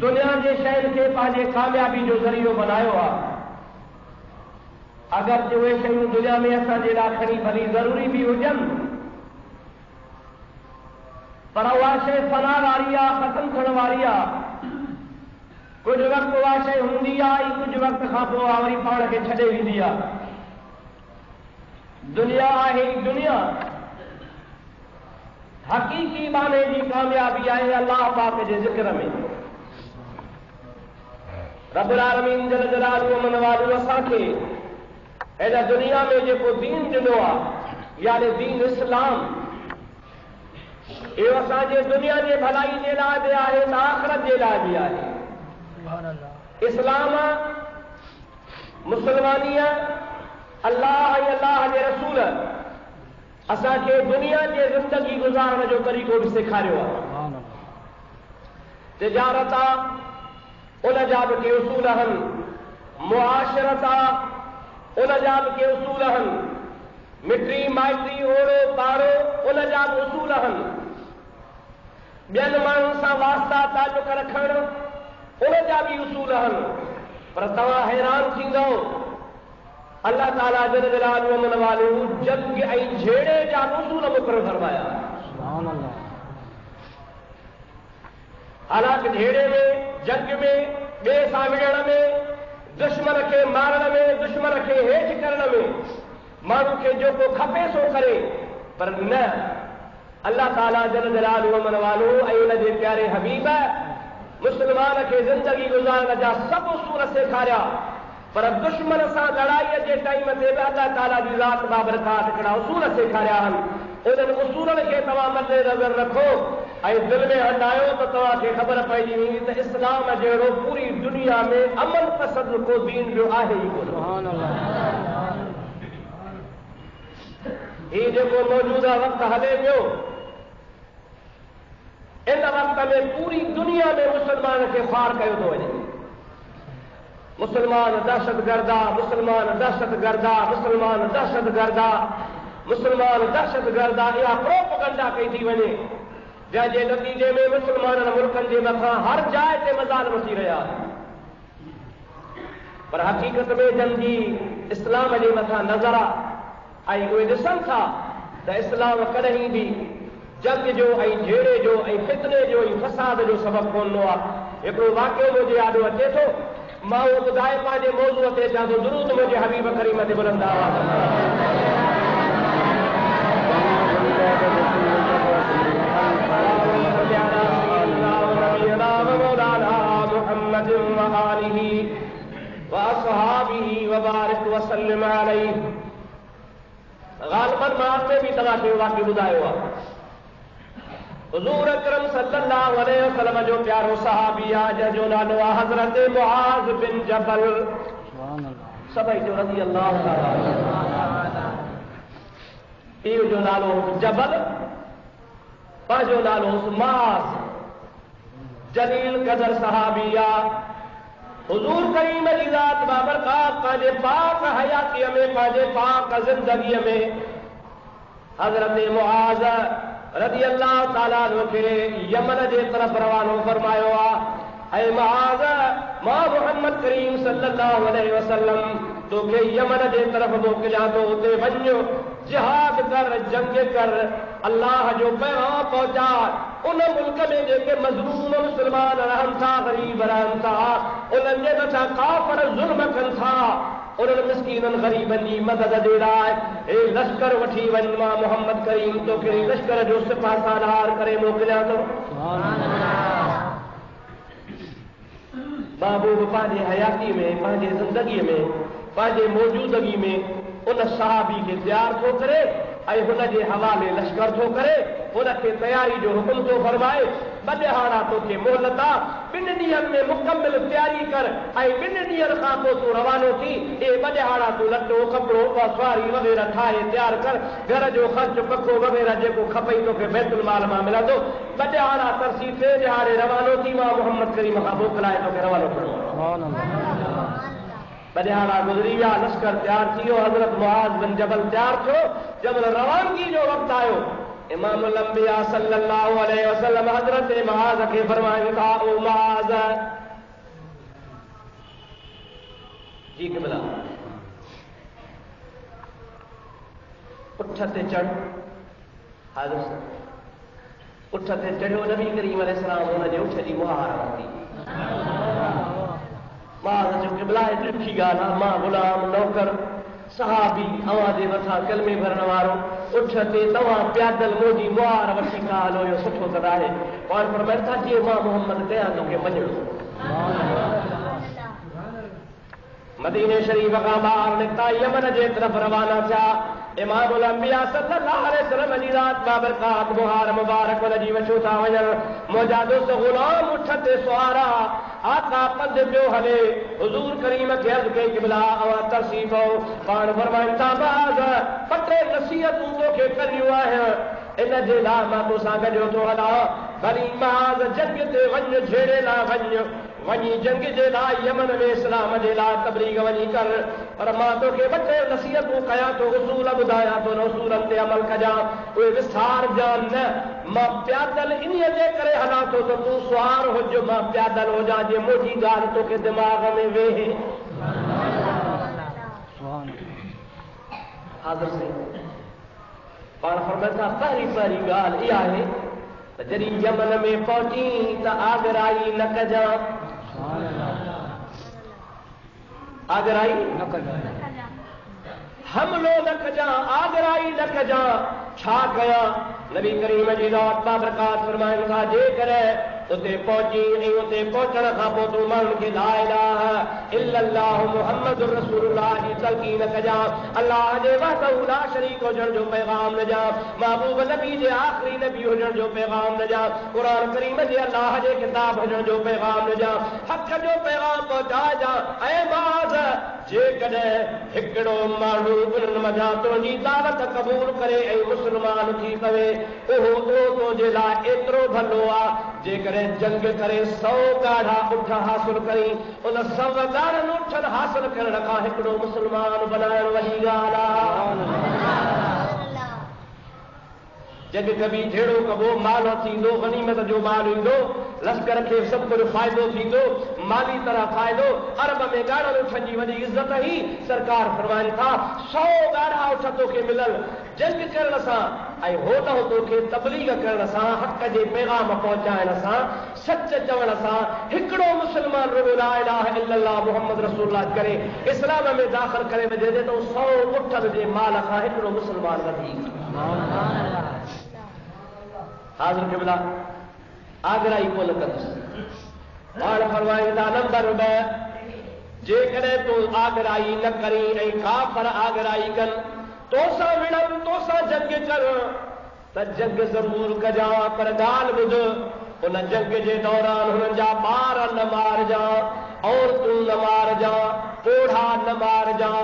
दुनिया जे शहर के पांजे कामयाबी जो जरियो बनायो आ अगर जो उहे शयूं दुनिया में असांजे लाइ खणी भली ज़रूरी बि हुजनि, पर उहा शइ फना वारी आहे, ख़तमु थियण वारी आहे। कुझु वक़्तु उहा शइ हूंदी आहे ऐं कुझु वक़्त खां पोइ उहा वरी पाण खे छॾे वेंदी आहे। दुनिया आहे ई दुनिया, हक़ीक़ी माने जी कामयाबी आहे अल्लाह पाक जे ज़िक्र में। रब्बुल आलमीन जल जलालुहु मन वालू असांखे हिन दुनिया में जेको दीन ॾिनो आहे, यानी दीन इस्लाम, इहो असांजे दुनिया जे भलाई जे लाइ बि आहे त आख़िरत जे लाइ बि आहे। इस्लाम, मुसलमानीअ, अल्लाह ऐं अल्लाह जे रसूल असांखे दुनिया जे ज़िंदगी गुज़ारण जो तरीक़ो बि सेखारियो आहे। तिजारत आहे, उन जा बि के उसूल आहिनि। मुआशरत आहे, उन जा बि के उसूल आहिनि। मिटी माइटी, ओड़ो पाड़ो, उन जा बि उसूल आहिनि। ॿियनि माण्हुनि सां वास्ता तालुक रखण, उन जा बि उसूल आहिनि। पर तव्हां हैरान थींदो, अल्लाह ताला जल जलालुहु मन वालू जंग ऐं झेड़े जा उसूल मुक़ररु फरमाया। हालांकि झेड़े में, जंग में, ॿिए सां विढ़ण में, दुश्मन खे मारण में, दुश्मन खे हेठि करण में माण्हू खे जेको खपे सो करे, पर न, अल्लाह ताला जल जलालुहु मन वालू ऐं उन जे प्यारे हबीब मुस्लमान खे ज़िंदगी गुज़ारण जा सभु उसूल सेखारिया। पर दुश्मन सां लड़ाईअ जे टाइम ते बि अल्लाह ताला जी ज़ात बाबरकात हिकिड़ा उसूल सेखारिया आहिनि। उन्हनि उसूलनि खे तव्हां मथे नज़र रखो ऐं दिलि में हटायो त तव्हांखे ख़बर पइजी वेंदी त इस्लाम जहिड़ो पूरी दुनिया में अमन पसंदि को दीन जो आहे ई कोन। हीउ जेको मौजूदा वक़्तु हले पियो, इन वक़्त में पूरी दुनिया में मुसलमान खे ख़्वार कयो थो वञे। मुसलमान दहशतगर्द आहे, मुसलमान दहशतगर्द आहे, मुसलमान दहशतगर्द आहे, मुसलमान दहशतगर्द आहे, इहा प्रोपगंडा कई थी वञे, जंहिंजे नतीजे में मुसलमाननि मुल्कनि जे मथां हर जाइ ते मज़ालिम थी रहिया। पर हक़ीक़त में जंगी इस्लाम जे मथां नज़र आहे ऐं उहे ॾिसनि था त इस्लाम कॾहिं बि जंग जो ऐं झेड़े जो ऐं फितने जो ऐं फसाद जो सबबु कोन्हो आहे। हिकिड़ो वाक़ियो मुंहिंजे यादि अचे थो, मां उहो ॿुधाए पंहिंजे मौज़ूअ ते अचां थो। दुरूद मुंहिंजे हबीब करीम ते बुलंद आवाज़ ग़ालिबन मां में बि तव्हांखे वाक़ियो ॿुधायो आहे। हुज़ूर अकरम सल्लल्लाहु अलैहि वसल्लम जो प्यारो सहाबी आहे जंहिंजो नालो आहे हज़रत मुआज़ बिन जबल। सभई जो रज़ी अल्लाह ताला। पीउ जो नालो जबल, पंहिंजो नालो मुआज़। जलील क़दर सहाबी आहे। हुज़ूर करीम जी ज़ात बाबरकात पंहिंजे पाक हयातीअ में, पंहिंजे पाक ज़िंदगीअ में हज़रत मुआज़ रज़ी अल्लाह ताला अन्हु खे यमन जे तरफ़ रवानो फरमायो आहे। ऐं मुआज़, मां मुहम्मद करीम सल्लल्लाहु अलैहि वसल्लम तोखे यमन जे तरफ़ मोकिलियां थो, उते वञ, जिहाद कर, जंग कर, अल्लाह जो पैगाम पहुंचा। उन मुल्क में जेके मज़लूम मुसलमान रहनि था, ग़रीब रहनि था, उन्हनि जे मथां काफ़िर ज़ुल्म कनि था, उन्हनि मिस्कीननि ग़रीबनि जी मदद जे लाइ हे लश्कर वठी वञ, मां मोहम्मद करीम तोखे लश्कर जो सिपा सालार करे मोकिलियां थो। महबूब पंहिंजे हयाती में, पंहिंजे ज़िंदगीअ में, पंहिंजे मौजूदगी में उन सहाबी खे तयार थो करे ऐं हुनजे हवाले लश्कर थो करे, हुनखे तयारी जो हुकुम थो फरमाए। ॿ ॾिहाड़ा तोखे मोहलत आहे, 2 ॾींहंनि में मुकमिल तयारी कर ऐं 2 ॾींहंनि खां पोइ तूं रवानो थी। हे 2 ॾिहाड़ा तूं लटो कपिड़ो सवारी वग़ैरह ठाहे तयार कर, घर जो ख़र्च पको वग़ैरह जेको खपई तोखे बैतुल माल मां मिलंदो। 2 ॾिहाड़ा तरसी 3 ॾिहाड़े रवानो थी, मां मोहम्मद करीम खां मोकिलाए तोखे रवानो करिणो। 2 ॾिहाड़ा गुज़री विया, लश्कर तयार थी वियो, हज़रत मुआज़ बिन जबल तयार थियो। जब रवानगी जो वक़्तु आयो, इमामुल अंबिया सल्लल्लाहु अलैहि वसल्लम हज़रत मुआज़ खे फरमाइनि था, ओ मुआज़, जी क़िबला, उठते चढ़ हाज़िर उठते चढ़ो नबी करीम अलैहिस्सलाम हुनजे उठ जी मुहार वरिती मां जो क़िबला ॾुखी ॻाल्हि आहे मां ग़ुलाम नौकर सहाबी अवां जे मथां कलमे भरण वारो उठ ते तव्हां प्यादल मुंहिंजी मुहार वठी का हलो इहो सुठो त आहे पाण फरमाइनि था जीअं मां मोहम्मद कयां तोखे मञणो मदीने शरीफ खां ॿाहिरि निकिता यमन जे तरफ़ रवाना थिया इमामुल अंबिया सल्लल्लाहु अलैहि वसल्लम जी रात बाबरकात मुहार मुबारक वजी वठो था वञनि मुंहिंजा दोस्त ग़ुलाम उठ ते सुवारा आका पंध पियो हले हुज़ूर करीम खे अर्ज़ कई क़िबला अवां तरसी पओ पाण फरमाइनि था बाज़ ॿ टे नसीहतूं तोखे करियूं आहिनि इन जे लाइ मां तोसां गॾु थो हलां भली माज़ जंग ते वञ झेड़े लाइ वञी जंग जे लाइ यमन में इस्लाम जे लाइ तबलीग वञी कर पर मां तोखे ॿ टे नसीहतूं कयां थो उसूल ॿुधायां थो उसूलनि ते अमल कजां उहे विस्तार जा न मां प्यादल इन्हीअ जे करे हलां थो त तूं सुवार हुज मां प्यादल हुजां जे मुंहिंजी ॻाल्हि तोखे दिमाग़ में वेहे हाज़िर से पाण फरमाइनि था पहिरीं ॻाल्हि इहा आहे त जॾहिं यमन में पहुची त आगराई न कजां आगराई न कजां हमलो न कजां आगराई न कजां छा कयां नबी करीम जी रात बाबरकात फरमाइनि था जेकॾहिं उते पहुची ऐं उते पहुचण खां पोइ तूं माण्हुनि खे ला इलाहा इल्लल्लाह मुहम्मदुर रसूलुल्लाह जी तलक़ीन कजां अल्लाह जे वहदहू ला शरीक हुजण जो पैगाम ॾिजां महबूब नबी जे आख़िरी नबी हुजण जो पैगाम ॾिजां क़ुर करीम जे अल्लाह जे किताब हुजण जो पैगाम ॾिजां हक़ जो पैगाम पहुचाइजां ऐं बाज़ जेकॾहिं हिकिड़ो माण्हू उन्हनि मथां तुंहिंजी दावत क़बूल करे ऐं मुस्लमान थी पवे उहो तुंहिंजे लाइ एतिरो भलो आहे जेकॾहिं जंग करे 100 गाढ़ा उठ हासिल करी उन 100 गाढ़नि उठनि हासिल करण खां हिकिड़ो मुस्लमान बनाइण वॾी ॻाल्हि आहे जंग कबी जहिड़ो कबो माल थींदो गनीमत जो माल ईंदो लश्कर खे सभु कुझु फ़ाइदो थींदो माली तरह फ़ाइदो अरब में ॻाढ़नि उठनि जी वॾी इज़त ई सरकार फरमाइनि था 100 ॻाढ़ा उठ तोखे मिलल जंग करण सां ऐं हो न हो तोखे तबलीग करण सां हक़ जे पैगाम पहुचाइण सां सच चवण सां हिकिड़ो मुस्लमान रुगो ला इलाहा इल्लल्लाह मुहम्मद रसूलुल्लाह करे इस्लाम में दाख़िल करे वञे त 100 उठनि जे माल खां हिकिड़ो मुस्लमान वधीक हाज़िर क़िबला आगराई कोन कंदुसि पाण फरमाइनि था नंबर 2 जेकॾहिं तूं आगराई न करी ऐं काफ़र आगराई कनि तोसां विढ़नि तोसां जंग कर त जंग ज़रूर कजां पर ॻाल्हि ॿुध उन जंग जे दौरान हुननि जा ॿार न मारजां औरतूं न मारजां पोढ़ा न मारजां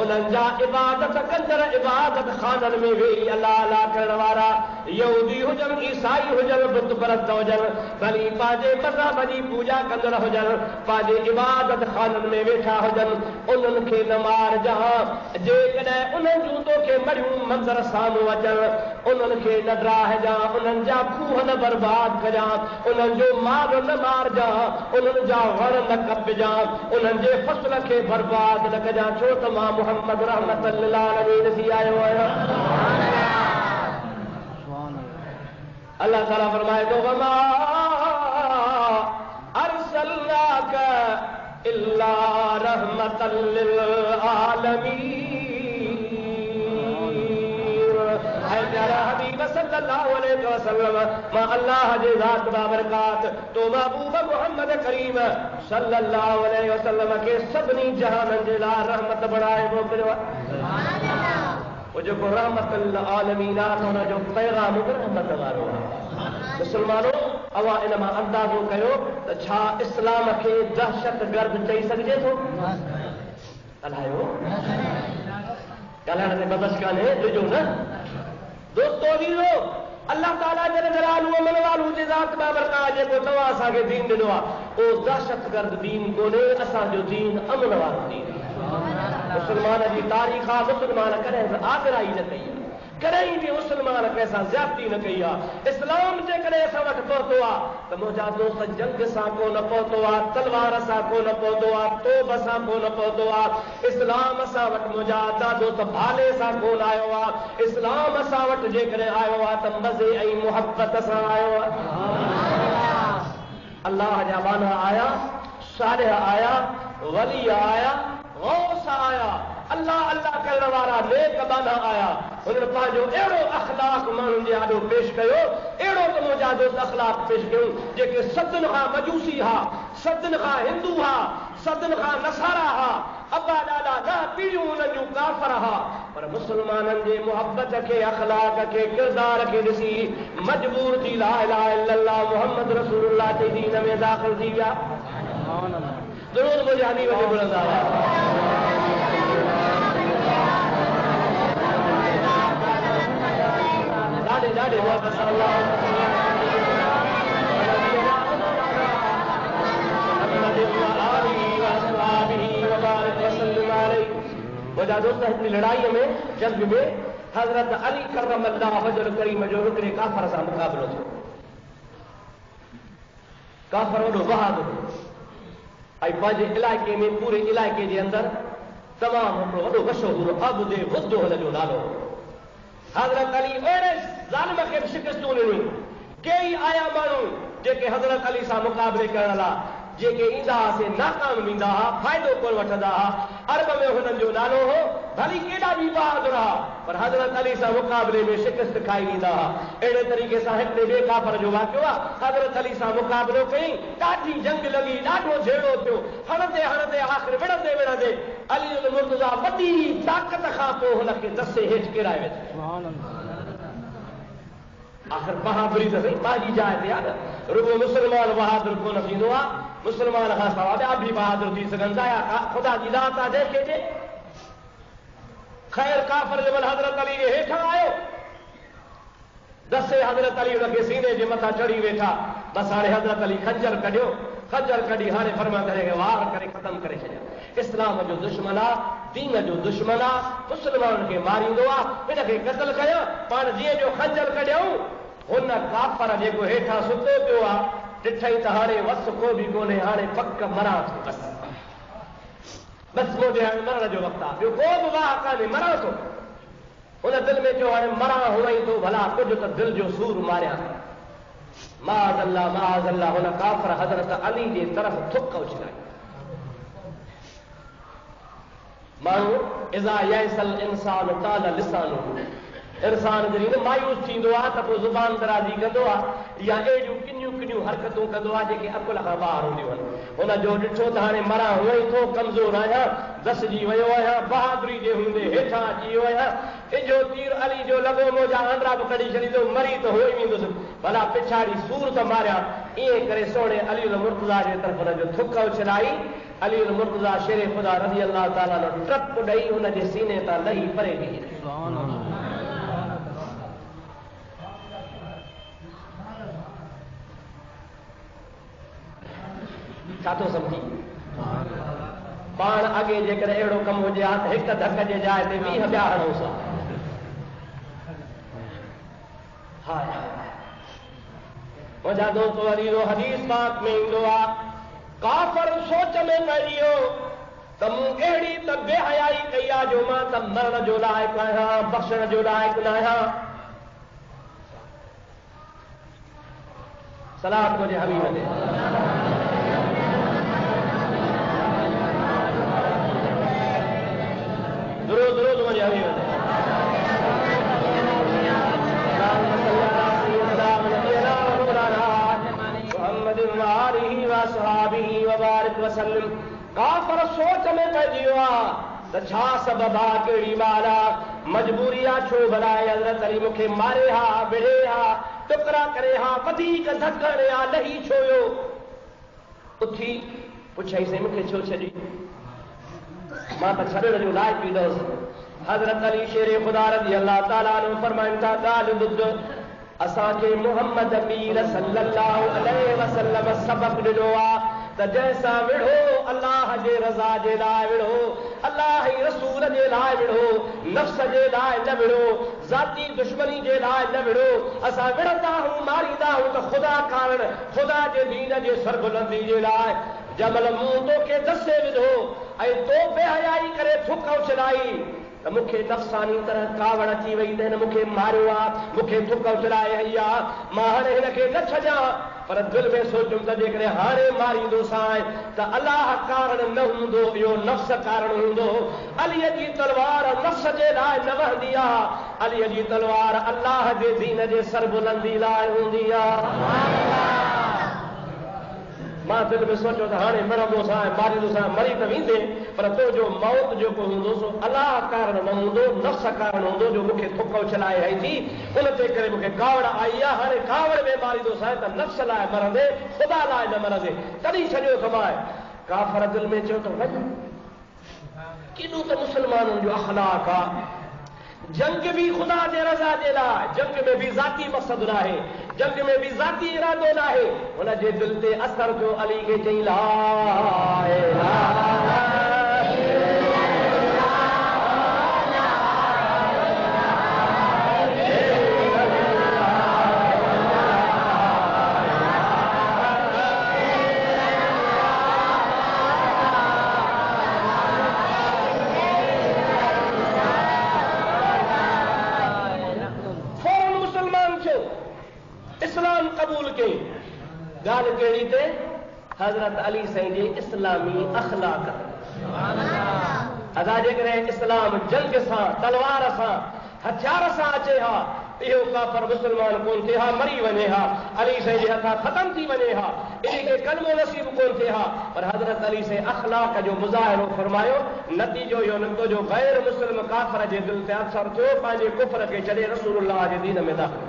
उन्हनि जा इबादत कंदड़ इबादत खाननि में वेही अल्लाह अल्लाह करण वारा यहूदी हुजनि ईसाई हुजनि बुत परस्त हुजनि भली पंहिंजे मज़हब जी पूजा कंदड़ हुजनि पंहिंजे इबादत खाननि में वेठा हुजनि उन्हनि खे न मारजां जेकॾहिं उन्हनि जूं तोखे मरियूं मंज़र साम्हूं अचनि उन्हनि खे न ड्राहजां उन्हनि जा खूह न बर्बाद कजां उन्हनि जो माल न मारजां उन्हनि जा वण न कपजां उन्हनि जे फसल खे बर्बाद न कजां छो त मां मुहम्मद रहमतुल लिल आलमीन थी आयो आहियां अल्लाह ताला फरमाए थो वमा अरसलनाक इल्ला रहमतल लिल आलमीन ऐ प्यारा हबीब सल्लल्लाहु अलैहि वसल्लम मां अल्लाह जे ज़ात बाबरकात तो महबूब मुहम्मद करीम सल्लल्लाहु अलैहि वसल्लम के सभिनी जहाननि जे लाइ रहमत बणाए मोकिलियो वो जेको रहमतुल आलमीन आहे हुनजो पैगाम रहमत वारो आहे मुस्लमानों अवां इन मां अंदाज़ो कयो त छा इस्लाम खे दहशतगर्द चई सघिजे थो ॻाल्हायो ॻाल्हाइण ते बदश कान्हे ॾिजो न दोस्तो अजीज़ो अल्लाह ताला जल जलालहू अमन वालू जे ज़ात बाबरकात जेको तव्हां असांखे दीन ॾिनो आहे उहो दहशतगर्द दीन कोन्हे असांजो दीन अमन वारो दीन मुस्लमान जी तारीख़ आहे मुस्लमान कॾहिं आगराई न कई कहीं भी मुसलमान कैसा ज्यादती न कई आहे। इस्लाम जेकॾहिं असां वटि पहुतो आहे त मुंहिंजा दोस्त जंग सां कोन पहुतो आहे, तलवार सां कोन पहुतो आहे, तोब सां कोन पहुतो आहे। इस्लाम असां वटि मुंहिंजा दादो त भाले सां कोन आयो आहे। इस्लाम असां वटि जेकॾहिं आयो आहे त मज़े ऐं मुहबत सां आयो आहे। अल्लाह जा माना आया, सालिह आया, वली आया, गौस आया, अल्लाह अल्लाह करण वारा नेक बाना आया। उन्होंने पंहिंजो अहिड़ो अख़लाक माण्हुनि जे आॾो पेश कयो, अहिड़ो त मुंहिंजा दोस्त अख़लाक पेश कयूं जेके सदन खां मजूसी हा, सदन खां हिंदू हा, सदन खां नसारा हा, अबा ॾाॾा 10 पीढ़ियूं उन्हनि जूं काफ़र हा, पर मुसलमाननि जे मुहबत खे, अख़लाक खे, किरदार खे ॾिसी मजबूर थी ला इलाहा इल्लल्लाह मुहम्मद रसूलुल्लाह जे दीन में दाख़िल थी विया। ज़रूर मुंहिंजे हबीब खे बुलंदा ॾाढे वापस मुंहिंजा दोस्त हिकिड़ी लड़ाईअ में जंग में हज़रत अली करमल्लाह वजह करीम जो हिकिड़े काफ़र सां मुक़ाबिलो थियो। काफ़र वॾो बहादुर ऐं पंहिंजे इलाइक़े में, पूरे इलाइक़े जे अंदरि तमामु हिकिड़ो वॾो मशहूरु अबुदे वुद्दो हुनजो नालो। हज़रत अली अहिड़े ज़ालिम खे बि शिकस्तूं ॾिनियूं। कई आया माण्हू जेके हज़रत अली सां मुक़ाबले करण लाइ जेके ईंदा हुआसीं नाकाम वेंदा हुआ, फ़ाइदो कोन वठंदा हुआ। अरब में हुननि जो नालो हो, भली केॾा बि बहादुर हुआ, पर हज़रत अली सां मुक़ाबले में शिकस्त खाई वेंदा हुआ। अहिड़े तरीक़े सां हिकिड़े ॿिए काफ़र जो वाक़ियो आहे। हज़रत अली सां मुक़ाबलो कई, ॾाढी जंग लॻी, ॾाढो झेड़ो थियो, हणंदे हणंदे आख़िर विढ़ंदे विढ़ंदे अली मुर्तज़ा वॾी ताक़त खां पोइ हुनखे दसे हेठि किराए विधो। आख़िर बहादुरी त सही पंहिंजी जाइ ते आहे न। रुगो मुस्लमान बहादुर कोन थींदो आहे, मुस्लमान खां सवाइ ॿिया बि बहादुर थी सघनि था, या ख़ुदा जी दात आहे जंहिंखे जे। ख़ैर काफ़र जबल हज़रत अली जे हेठां आयो, दसे हज़रत अली हुनखे सीने जे मथां चढ़ी वेठा। बसि हाणे हज़रत अली खंजर कढियो, खंजर कढी हाणे फरमाइंदा आहिनि वार करे ख़तमु करे छॾिया। इस्लाम जो दुश्मन आहे, दीन जो दुश्मन आहे, मुस्लमाननि खे मारींदो आहे, हिनखे क़तल कया। पाण जीअं जो खंजर कढियऊं, हुन काफ़र जेको हेठां सुतो पियो आहे ॾिठई त हाणे वस को बि कोन्हे, हाणे पक मरां थो, बसि मुंहिंजे हाणे मरण जो वक़्तु आहे, ॿियो को बि वाह कान्हे, मरां थो। हुन दिलि में चयो हाणे मरां हुअं ई थो, भला कुझु त दिलि जो सूर मारियां। माज़ल्ला माज़ल्ला हुन काफ़र हज़रत अली जे तरफ़ थुक उछलाई। माण्हू इज़ा यअसल इंसान ताल लिसानु, इंसान जॾहिं न मायूस थींदो आहे त पोइ ज़ुबान दराज़ी कंदो आहे, या अहिड़ियूं किनियूं किनियूं हरकतूं कंदो आहे जेके अकुल खां ॿाहिरि हूंदियूं आहिनि। हुनजो ॾिठो त हाणे मरां हुअं ई थो, कमज़ोर आहियां, दसिजी वियो आहियां, बहादुरी जे हूंदे हेठां अची वियो आहियां। इजो तीर अली जो लॻो, मुंहिंजा आंद्रा बि कढी छॾींदो, मरी त हुई वेंदुसि, भला पिछाड़ी सूर त मारियां। ईअं करे सोणे अली मुर्तज़ा जे तरफ़ हुनजो थुक उछलाई। अली मुर्तज़ा शेरे ख़ुदा रज़ी अल्लाह ताला नो टप ॾेई हुनजे सीने तां लही परे बीह रही। छा थो सम्झी? पाण अॻे जेकॾहिं अहिड़ो कमु हुजे हा त हिकु धक जे जाइ ते 20 ॿिया हणूंसि हा। मुंहिंजा दोस्त वरी हदीस पाक में ईंदो आहे, काफ़र सोच में पइजी वियो त मूं अहिड़ी त बेहयाई कई आहे जो मां त मरण जो लाइक़ु आहियां, बख़्शण जो लाइक़ु न आहियां। सलाम मुंहिंजे हबीब ते। दुरूद दुरूद मुंहिंजे हबीब ते। काफ़र सोच में पइजी वियो आहे त छा सबब आहे, कहिड़ी ॻाल्हि आहे, मजबूरी आहे, छो भला हज़रत अली मूंखे मारे हा, विढ़े हा, टुकड़ा करे हा, वधीक धक हणे हा, लही छो वियो? उथी पुछईंसि मूंखे छो छॾी, मां त छॾण जो लाइक़ु ई न हुउसि। हज़रत अली शेरे ख़ुदा रज़ी अल्लाह ताला अन्हु फरमाइनि था, ॻाल्हि ॿुध, असांखे मुहम्मद मीर सल्लल्लाहु अलैहि वसल्लम सबक़ ॾिनो आहे त जैसा विढ़ो अल्लाह जे रज़ा जे लाइ विढ़ो, अल्लाह जी रसूल जे लाइ विढ़ो, नफ्स जे लाइ न विढ़ो, ज़ाती दुश्मनी जे लाइ न विढ़ो। असां विढ़ंदा हूं, मारींदा हूं त ख़ुदा कारण, ख़ुदा जे दीन जे सरबुलंदी जे लाइ। जमल मूं तोखे दसे विधो ऐं तो बेहयाई करे थुक उछलाई त मूंखे नफ़्सानी तरह कावड़ अची वई त हिन मूंखे मारियो आहे, मूंखे थुक उछलाए हई आहे, मां हाणे हिनखे न छॾियां। पर दिलि में सोचियुमि त जेकॾहिं हाणे मारींदोसांइ त अलाह कारण न हूंदो, इहो नफ़्स कारण हूंदो। अलीअ जी तलवार नफ़्स जे लाइ न वहंदी आहे, अलीअ जी तलवार अलाह जे दीन जे सरबुलंदी लाइ हूंदी आहे। मां दिलि में सोचियो त हाणे मरंदोसांइ, मारींदोसांइ, मरी त वेंदे, पर तुंहिंजो मौत जेको हूंदो सो अलाह कारण न हूंदो, नफ़्स कारण हूंदो जो मूंखे थुक उछलाए हई थी, उन ते करे मूंखे कावड़ आई आहे। हाणे कावड़ में मारींदोसांइ त नफ़्स लाइ मरंदे, ख़ुदा लाइ न मरंदे। तॾहिं छॾियो कमाए। काफ़र दिलि में चयो त वञ, केॾो त मुस्लमाननि जो अख़लाक़ आहे। जंग भी खुदा जे रज़ा जे लाइ, जंग में भी ज़ाती मक़सद न आहे, जंग में भी ज़ाती इरादो न आहे। हुन जे दिलि ते असर थियो, अली खे चई ला इलाहा इस्लाम कबूल के। गाल कहिड़ी ते हज़रत अली साईं जे इस्लामी अख़लाक़। अदा जेकॾहिं इस्लाम जंग सां, तलवार सां, हथियार सां अचे हा, इहो काफ़र मुस्लमान कोन थिए हा, मरी वञे हा, अली साईं जे हथां ख़तम थी वञे हा, इनखे कलमो नसीब कोन थिए हा। पर हज़रत अली साईं अख़लाक़ जो मुज़ाहिरो फरमायो, नतीजो इहो निकितो जो गैर मुस्लिम काफ़र जे दिलि ते असर थियो, पंहिंजे कुफ्र खे छॾे रसूलुल्लाह जे दीन में दाख़िल।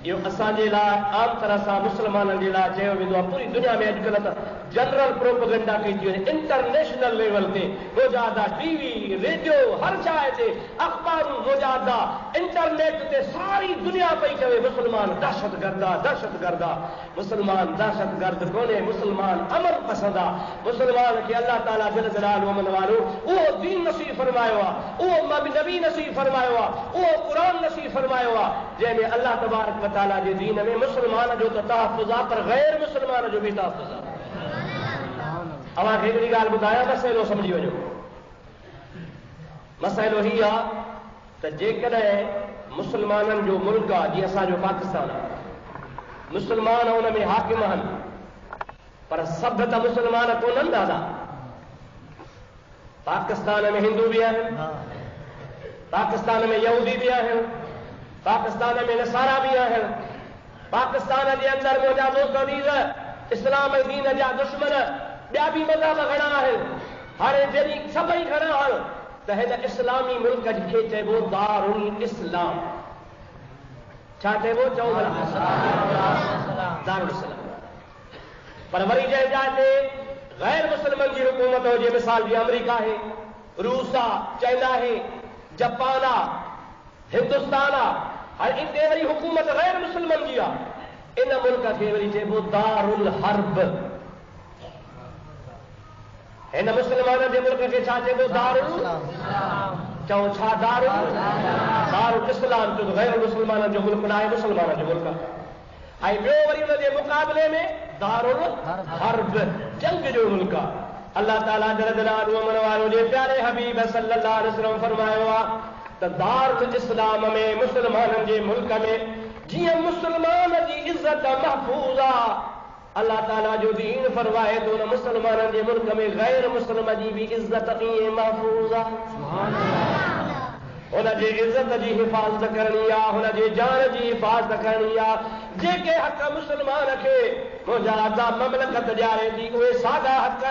इहो असांजे लाइ आम तरह सां मुस्लमाननि जे लाइ चयो वेंदो आहे। पूरी दुनिया में अॼुकल्ह त जनरल प्रोपेगेंडा कई थी वञे, इंटरनेशनल लेवल ते रोज़ादा टीवी, रेडियो, हर जाइ ते अख़बारूं, रोज़ादा इंटरनेट ते सारी दुनिया पई चवे मुस्लमान दहशतगर्द आहे, दहशतगर्द आहे। मुस्लमान दहशतगर्द कोन्हे, मुस्लमान अमन पसंद आहे। मुस्लमान खे अल्लाह ताला जल जलालहु अमन वारो उहो दीन नसीब फरमायो आहे, उहो नबी नसीब फरमायो आहे, उहो क़ुरान नसीब फरमायो आहे, जंहिंमें अल्लाह तबारक ताला जे दीन में मुस्लमान जो त तहफ़ुज़ आहे, पर गैर मुस्लमान जो बि तहफ़ुज़ आहे। अव्हांखे हिकिड़ी ॻाल्हि ॿुधायां, मसइलो सम्झी वञो। मसइलो हीउ आहे त जेकॾहिं मुस्लमाननि जो मुल्क आहे, जीअं असांजो पाकिस्तान आहे, मुस्लमान हुन में हाकिम आहिनि, पर सभु त मुस्लमान कोन्हनि दादा। पाकिस्तान में हिंदू बि आहिनि, पाकिस्तान में यहूदी बि आहिनि, पाकिस्तान में नसारा भी आहिनि, पाकिस्तान जे अंदरि मुंहिंजा दोस्त अज़ीज़ इस्लाम ऐं दीन जा दुश्मन ॿिया बि मज़हब घणा आहिनि। हाणे जॾहिं सभई घणा आहिनि त हिन इस्लामी मुल्क खे चइबो दारुल इस्लाम। छा चइबो? चओ दारुल इस्लाम। पर वरी जंहिं जाइ ते गैर मुस्लिमनि जी हुकूमत हुजे, मिसाल जी अमेरिका आहे, रूस आहे, चाइना आहे, जापान आहे, हिंदुस्तान आहे, हाणे इते वरी हुकूमत गैर मुस्लिमनि जी आहे। इन मुल्क खे वरी चइबो दारुल हर्ब। हिन मुस्लमान जे मुल्क खे छा चइबो? दारुल। चओ छा? दारुल। दारुल इस्लाम जो गैर मुस्लमाननि जो मुल्क न आहे, मुस्लमाननि जो मुल्क आहे। ऐं ॿियो वरी हुन जे मुक़ाबले में दारुल हर्ब, जंग जो मुल्क आहे। अल्लाह ताला जल जलालहु अमन वारो जे प्यारे हबीब सल्लल्लाहु अलैहि वसल्लम फरमायो आहे त दारुल इस्लाम में, मुस्लमाननि जे मुल्क में जीअं मुस्लमान जी इज़त महफूज़ आहे, अल्लाह ताला जो दीन फरमाए तो न मुस्लमाननि जे मुल्क में गैर मुस्लिम जी भी इज़त ईअं महफूज़ आहे। हुनजे इज़त जी हिफ़ाज़त करणी आहे, हुनजे जान जी हिफ़ाज़त करणी आहे। जेके हक़ मुस्लमान खे मुंहिंजा अदा ममलकत ॾियारे थी, उहे साॻा हक़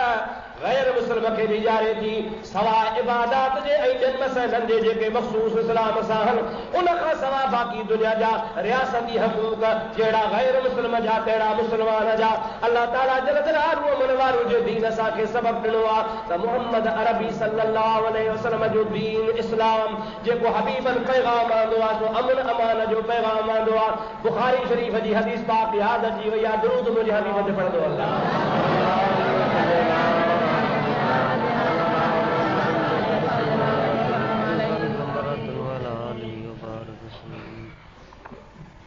गैर मुस्लिम खे ॾिजारे थी सवाइ इबादत जे ऐं ॿियनि मसइलनि जे जेके मख़सूस इस्लाम सां आहिनि उन खां सवाइ बाक़ी दुनिया जा रियासती हक़ूक़ जहिड़ा गैर मुस्लिम जा तहिड़ा मुस्लमान जा अल्लाह ताला जल जलालुहु मनवारो जो दीन असांखे सबक़ ॾिनो आहे त मुहम्मद अरबी सल्लल्लाहु अलैहि वसल्लम जो दीन इस्लाम जेको हबीबन पैगाम आंदो आहे सो अमन अमान जो पैगाम आंदो आहे। बुखारी शरीफ़ जी हदीस पाक यादि अची वई आहे, दुरूद मुंहिंजे हबीब ते पढ़ंदो अल्लाह।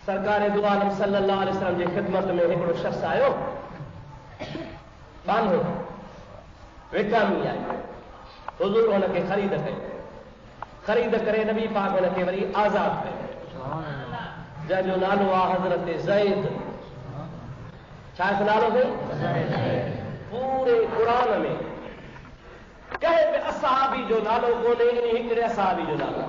सरकार दो आलम सल्लल्लाहु अलैहि वसल्लम जी ख़िदमत में हिकिड़ो शख़्स आयो, बानो विकामी आयो। हुज़ूर हुनखे ख़रीद कई, ख़रीद करे नबी पाक हुनखे वरी आज़ाद कयो, जंहिंजो नालो आहे हज़रत ज़ैद। छा नालो अथई? पूरे क़ुरान में कंहिं बि असहाबी जो नालो कोन्हे, इन हिकिड़े असहाबी जो नालो।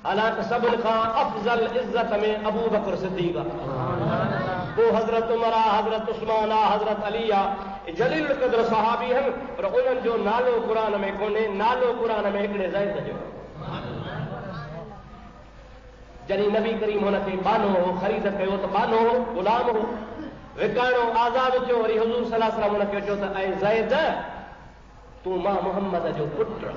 हालांकि सभिनि खां अफ़ज़ल इज़्ज़त में अबू बकर सिद्दीक़, पोइ हज़रत उमर, हज़रत उस्मान, हज़रत अली जलील क़द्र सहाबी आहिनि, पर उन्हनि जो नालो क़ुरान में कोन्हे। नालो क़ुरान में हिकिड़े ज़ैद जो। जॾहिं नबी करीम हुनखे बानो हो, ख़रीद कयो त बानो हो, ग़ुलाम हो, विकाइणो आज़ादु थियो। वरी हुज़ूर सल्लल्लाहु अलैहि वसल्लम हुनखे चयो त ऐं ज़ैद तूं मां मुहम्मद जो पुटु।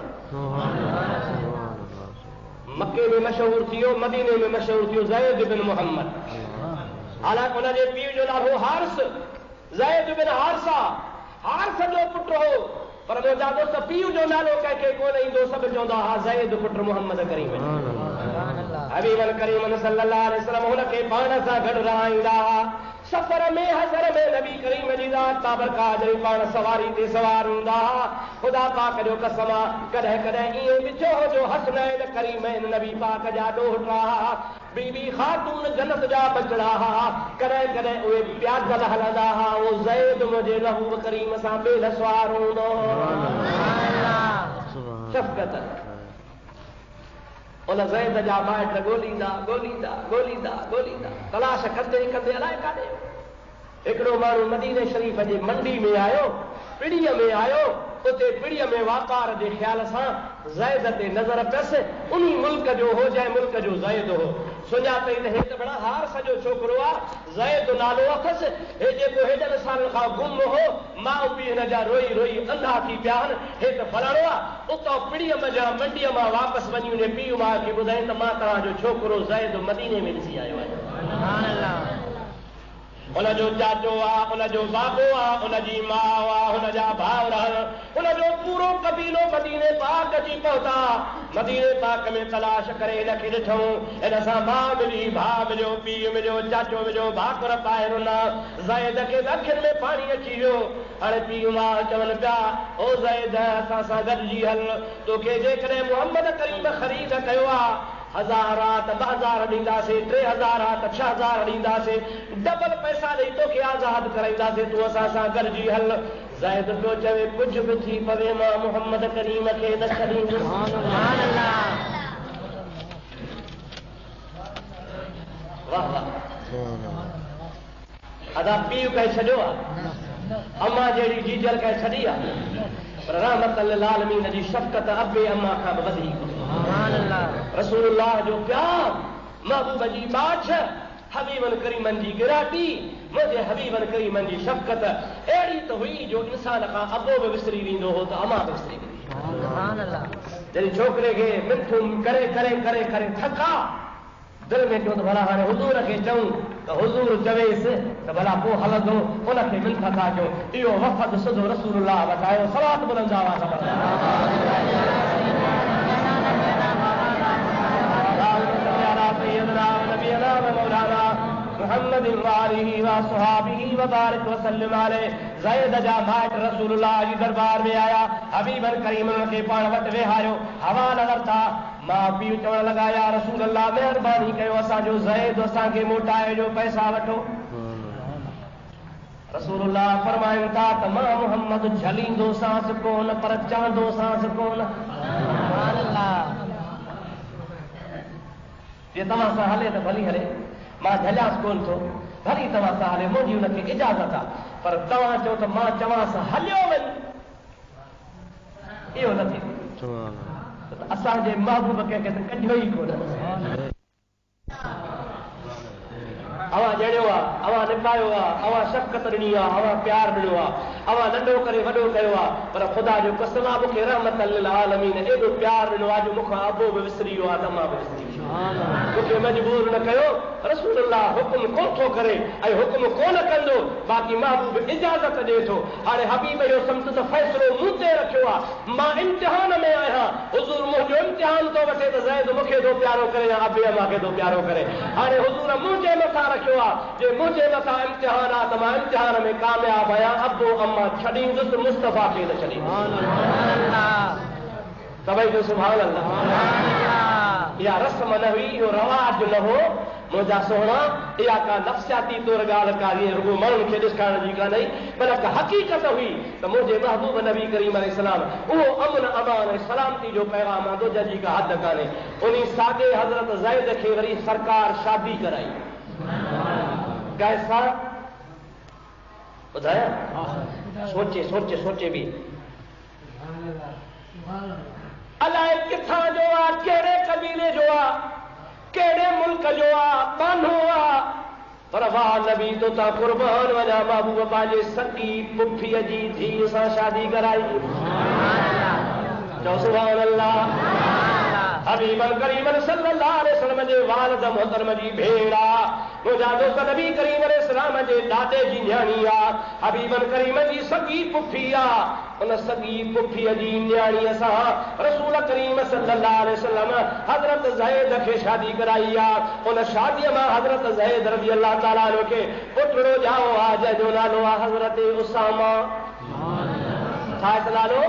मक्के में मशहूर थियो, मदीने में मशहूर थियो ज़ैद बिन मुहम्मद। हालांकि हुनजे पीउ जो नालो हारिस, ज़ैद बिन हारिसा, हारिस जो पुटु हो, पर मुंहिंजा दोस्त पीउ जो नालो कंहिंखे कोन ईंदो, सभु चवंदा हा ज़ैद पुटु मुहम्मद करीम। हबीबन करीम सल्लल्लाहु अलैहि वसल्लम हुनखे पाण सां गॾु रहाईंदा हुआ। सफ़र में हज़र में नबी करीम जी ज़ात ताबरकार जॾहिं पाण सवारी ते सवार हूंदा हुआ, ख़ुदा पाक जो कसम आहे कॾहिं कॾहिं ईअं बि थियो जो हसनैन करीमैन नबी पाक जा ॾोहिटा, बीबी ख़ातून जन्नत जा बचड़ा हुआ, कॾहिं कॾहिं उहे प्यादल हलंदा हुआ। उहो ज़ैद मुंहिंजे महबूब करीम सां बेलसवार हूंदो शफ़क़त। उन ज़ैद जा माइट ॻोल्हींदा ॻोल्हींदा ॻोल्हींदा ॻोल्हींदा तलाश कंदे कंदे अलाए काॾे हिकिड़ो माण्हू मदीने शरीफ़ जे मंडी में आयो, पिड़ीअ में आयो। उते पिड़ीअ में वापार जे ख़्याल सां ज़ैद ते नज़र पियसि। उन मुल्क जो हो जंहिं मुल्क जो ज़ैद हो। सुञातई त हे त बड़ा हारिस जो छोकिरो आहे, ज़ैद नालो अथसि। हे जेको हेॾनि सालनि खां गुम हो, माउ पीउ हिन जा रोई रोई अंधा थी पिया आहिनि, हे त फलाणो आहे। उतां पिड़ीअ मंडीअ मां वापसि वञी उन पीउ माउ खे ॿुधाईं त मां तव्हांजो छोकिरो ज़ैद मदीने में ॾिसी आयो आहियां। उनजो चाचो आहे, उनजो बाबो आहे, उनजी माउ आहे, उनजा भाउर, उनजो पूरो कबीलो मदीने पाक अची पहुता। मदीने पाक में तलाश करे हिनखे ॾिठऊं, हिन सां माउ मिली, भाउ मिलियो, पीउ मिलियो, चाचो मिलियो, भाकुर पाए रुना। ज़ैद खे अखियुनि में पाणी अची वियो। हाणे पीउ माउ चवनि पिया, ओ ज़ैद असां सां गॾिजी हल, तोखे जेकॾहिं मुहम्मद करीम ख़रीद कयो आहे 1000 रात 2000 ॾींदासीं, 3000 रात 6000 ॾींदासीं, डबल पैसा ॾेई तोखे आज़ाद कराईंदासीं, तूं असां सां गॾिजी हल। ज़ैद पियो चवे कुझु बि थी पवे मां मुहम्मद करीम खे न छॾींदुसि। वाह वाह, अदा पीउ कंहिं छॾियो आहे, अम्मा जहिड़ी जीजल कंहिं छॾी आहे, पर रहमत लिल आलमीन जी शफ़क़त अबे अम्मा खां बि वधीक। रसूलुल्लाह जो प्यार, महबूब जी बाछ, हबीबन करीमन जी गिराटी, मुंहिंजे हबीबन करीमन जी शफ़क़त अहिड़ी त हुई जो इंसान खां अबो बि विसरी वेंदो हो त अम्मा बि विसरी वेंदी। जॾहिं छोकिरे खे मिठो करे करे करे करे थका, दिलि में चयो त भला हाणे हुज़ूर खे चऊं त हुज़ूर चवेसि त भला पोइ हलंदो, उनखे मिल्क था कयो। इहो वफ़द सिधो रसूलुल्लाह वटायो। सवात बुलंद आवाज़ मुहम्मद वालिही व सहाबिही व बारिक व सल्लम अलैहि। ज़ैद जा माइट रसूलुल्लाह जी दरबार में आया, हबीबन करीम खे पाण वटि वेहारियो, हवा नज़र था। माउ पीउ चवण लॻा, या रसूलुल्लाह महिरबानी कयो, असांजो ज़ैद असांखे मोटाए जो पैसा वठो। रसूलुल्लाह फरमाइनि था त मां मुहम्मद झलींदो सांस कोन, पर चवंदो सांस कोन। जे तव्हां सां हले त भली हले, मां झलियासि कोन थो, भली तव्हां सां हले, मुंहिंजी हुनखे इजाज़त आहे। पर तव्हां चओ त मां चवां सां हलियो वञ, इहो न थींदो। असांजे महबूब कंहिंखे त कढियो ई कोन। अवां ॼणियो आहे, अवां निभायो आहे, अवां शफ़क़त ॾिनी आहे, अवां प्यार ॾिनो आहे, अवां नंढो करे वॾो कयो आहे, पर ख़ुदा जो कसम आहे मूंखे रहमत लिल आलमीन एॾो प्यार ॾिनो आहे जो मूंखां अबो बि विसरी वियो आहे, तमामु विसरी वियो। मूंखे मजबूर न कयो, रसूल अल्लाह हुकुम कोन थो करे ऐं हुकुम कोन कंदो, बाक़ी महबूब इजाज़त ॾिए थो। हाणे हबीब जो समत त फ़ैसिलो मूं ते रखियो आहे, मां इम्तिहान में आहियां, हुज़ूर मुंहिंजो इम्तिहान थो वठे त ज़ैद मूंखे थो प्यारो करे या अबे मूंखे थो प्यारो करे। हाणे हुज़ूर मुंहिंजे मथां रखियो आहे, जे मुंहिंजे मथां इम्तिहान आहे त मां इम्तिहान में कामयाब आहियां, अबो अम्मा छॾींदुसि, मुस्तफ़ा खे न छॾींदुसि। सभई जो सुभान अल्लाह। इहा रस्म न हुई, इहो रवाज न हो मुंहिंजा सोहणा, इहा का नफ़्सियाती तौर ॻाल्हि कान्हे, रुॻो माण्हुनि खे ॾेखारण जी कान्हे, पर हक़ीक़त हुई त मुंहिंजे महबूब नबी करीम अलैहिस्सलाम उहो अमन अमान ऐं सलामती जो पैगाम आहे जंहिंजी का हद कान्हे। उन साॻे हज़रत ज़ैद खे वरी सरकार शादी कराई। कैसा ॿुधाया? सोचे सोचे सोचे बि अलाए किथां जो आहे, कहिड़े कबीले जो आहे, कहिड़े मुल्क जो आहे, बानो आहे, पर वाह नबी तो ता कुर्बान वञा, महबूब पंहिंजे सॻी पुफीअ जी धीअ सां शादी कराई। चओ सुभान अल्लाह। हबीब करीम सल्लल्लाहु अलैहि वसल्लम जे वालिद मोहतरम जी भेण आहे, मुंहिंजा दोस्त नबी करीम अलैहिस्सलाम जे ॾाॾे जी न्याणी आहे, हबीब करीम जी सॻी पुफी आहे। उन सॻी पुफीअ जी न्याणीअ सां रसूल करीम सल्लल्लाहु अलैहि वसल्लम हज़रत ज़ैद खे शादी कराई आहे। उन शादीअ मां हज़रत ज़ैद रज़ी अल्लाह ताला अन्हु खे पुटड़ो ॼाओ आहे, जंहिंजो नालो आहे हज़रत उसामा। छा आहे नालो?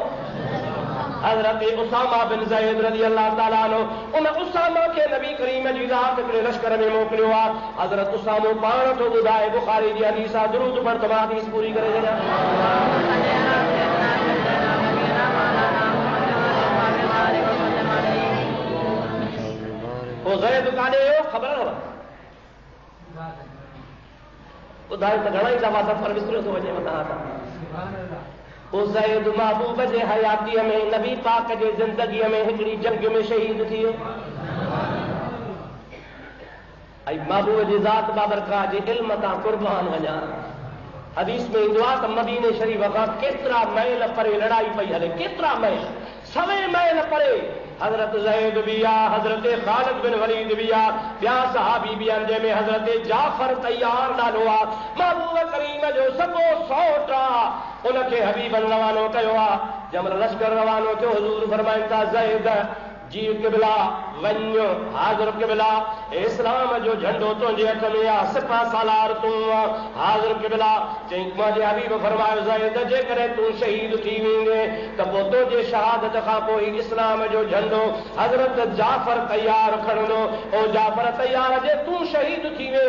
हज़रत उसामा बिन ज़ैद रज़ी अल्लाह ताला अन्हु। उन उसामा खे नबी करीम जी ज़ात हिकिड़े लश्कर में मोकिलियो आहे। हज़रत उसामो पाण थो ॿुधाए, बुखारी जी हदीस आहे, दुरूद पढ़ त मां हदीस पूरी करे छॾियां। पोइ ज़ैद काॾे वियो ख़बर न ॿुधायो त घणा ई दफ़ा सफ़र विसरियो थो वञे मथां। पोइ ज़ैद महबूब जे हयातीअ में नबी पाक जे ज़िंदगीअ में हिकिड़ी जंग में शहीद थी वियो। ऐं महबूब जी ज़ात बाबरकात जे इल्म तां कुर्बान वञा। हदीस में ईंदो आहे त मदीने शरीफ़ खां केतिरा मैल परे लड़ाई पई हले, केतिरा मैल, 100 मैल परे हज़रत ज़ैद बि आहे, हज़रत ख़ालिद बिन वलीद बि आहे, ॿिया सहाबी बि आहिनि, जंहिंमें हज़रत जाफ़र तैयार नालो आहे, महबूब करीम जो सॻो सौट आहे। उनखे हबीबन रवानो कयो आहे। जंहिं महिल लश्कर रवानो थियो, हुज़ूर फरमाइनि था ज़ैद जी क़िबला वञो, हाज़िर क़िबला, इस्लाम जो झंडो तुंहिंजे हथ में आहे, सिपा सालार तूं आहे, हाज़िर क़िबला। चई मुंहिंजे हबीब फरमायो ज़ैद जेकॾहिं तूं शहीद थी वेंदे त पोइ तुंहिंजे शहादत खां पोइ इस्लाम जो झंडो हज़रत जाफ़र तैयार खणंदो। ओ जाफ़र तैयार जे तूं शहीद थी वे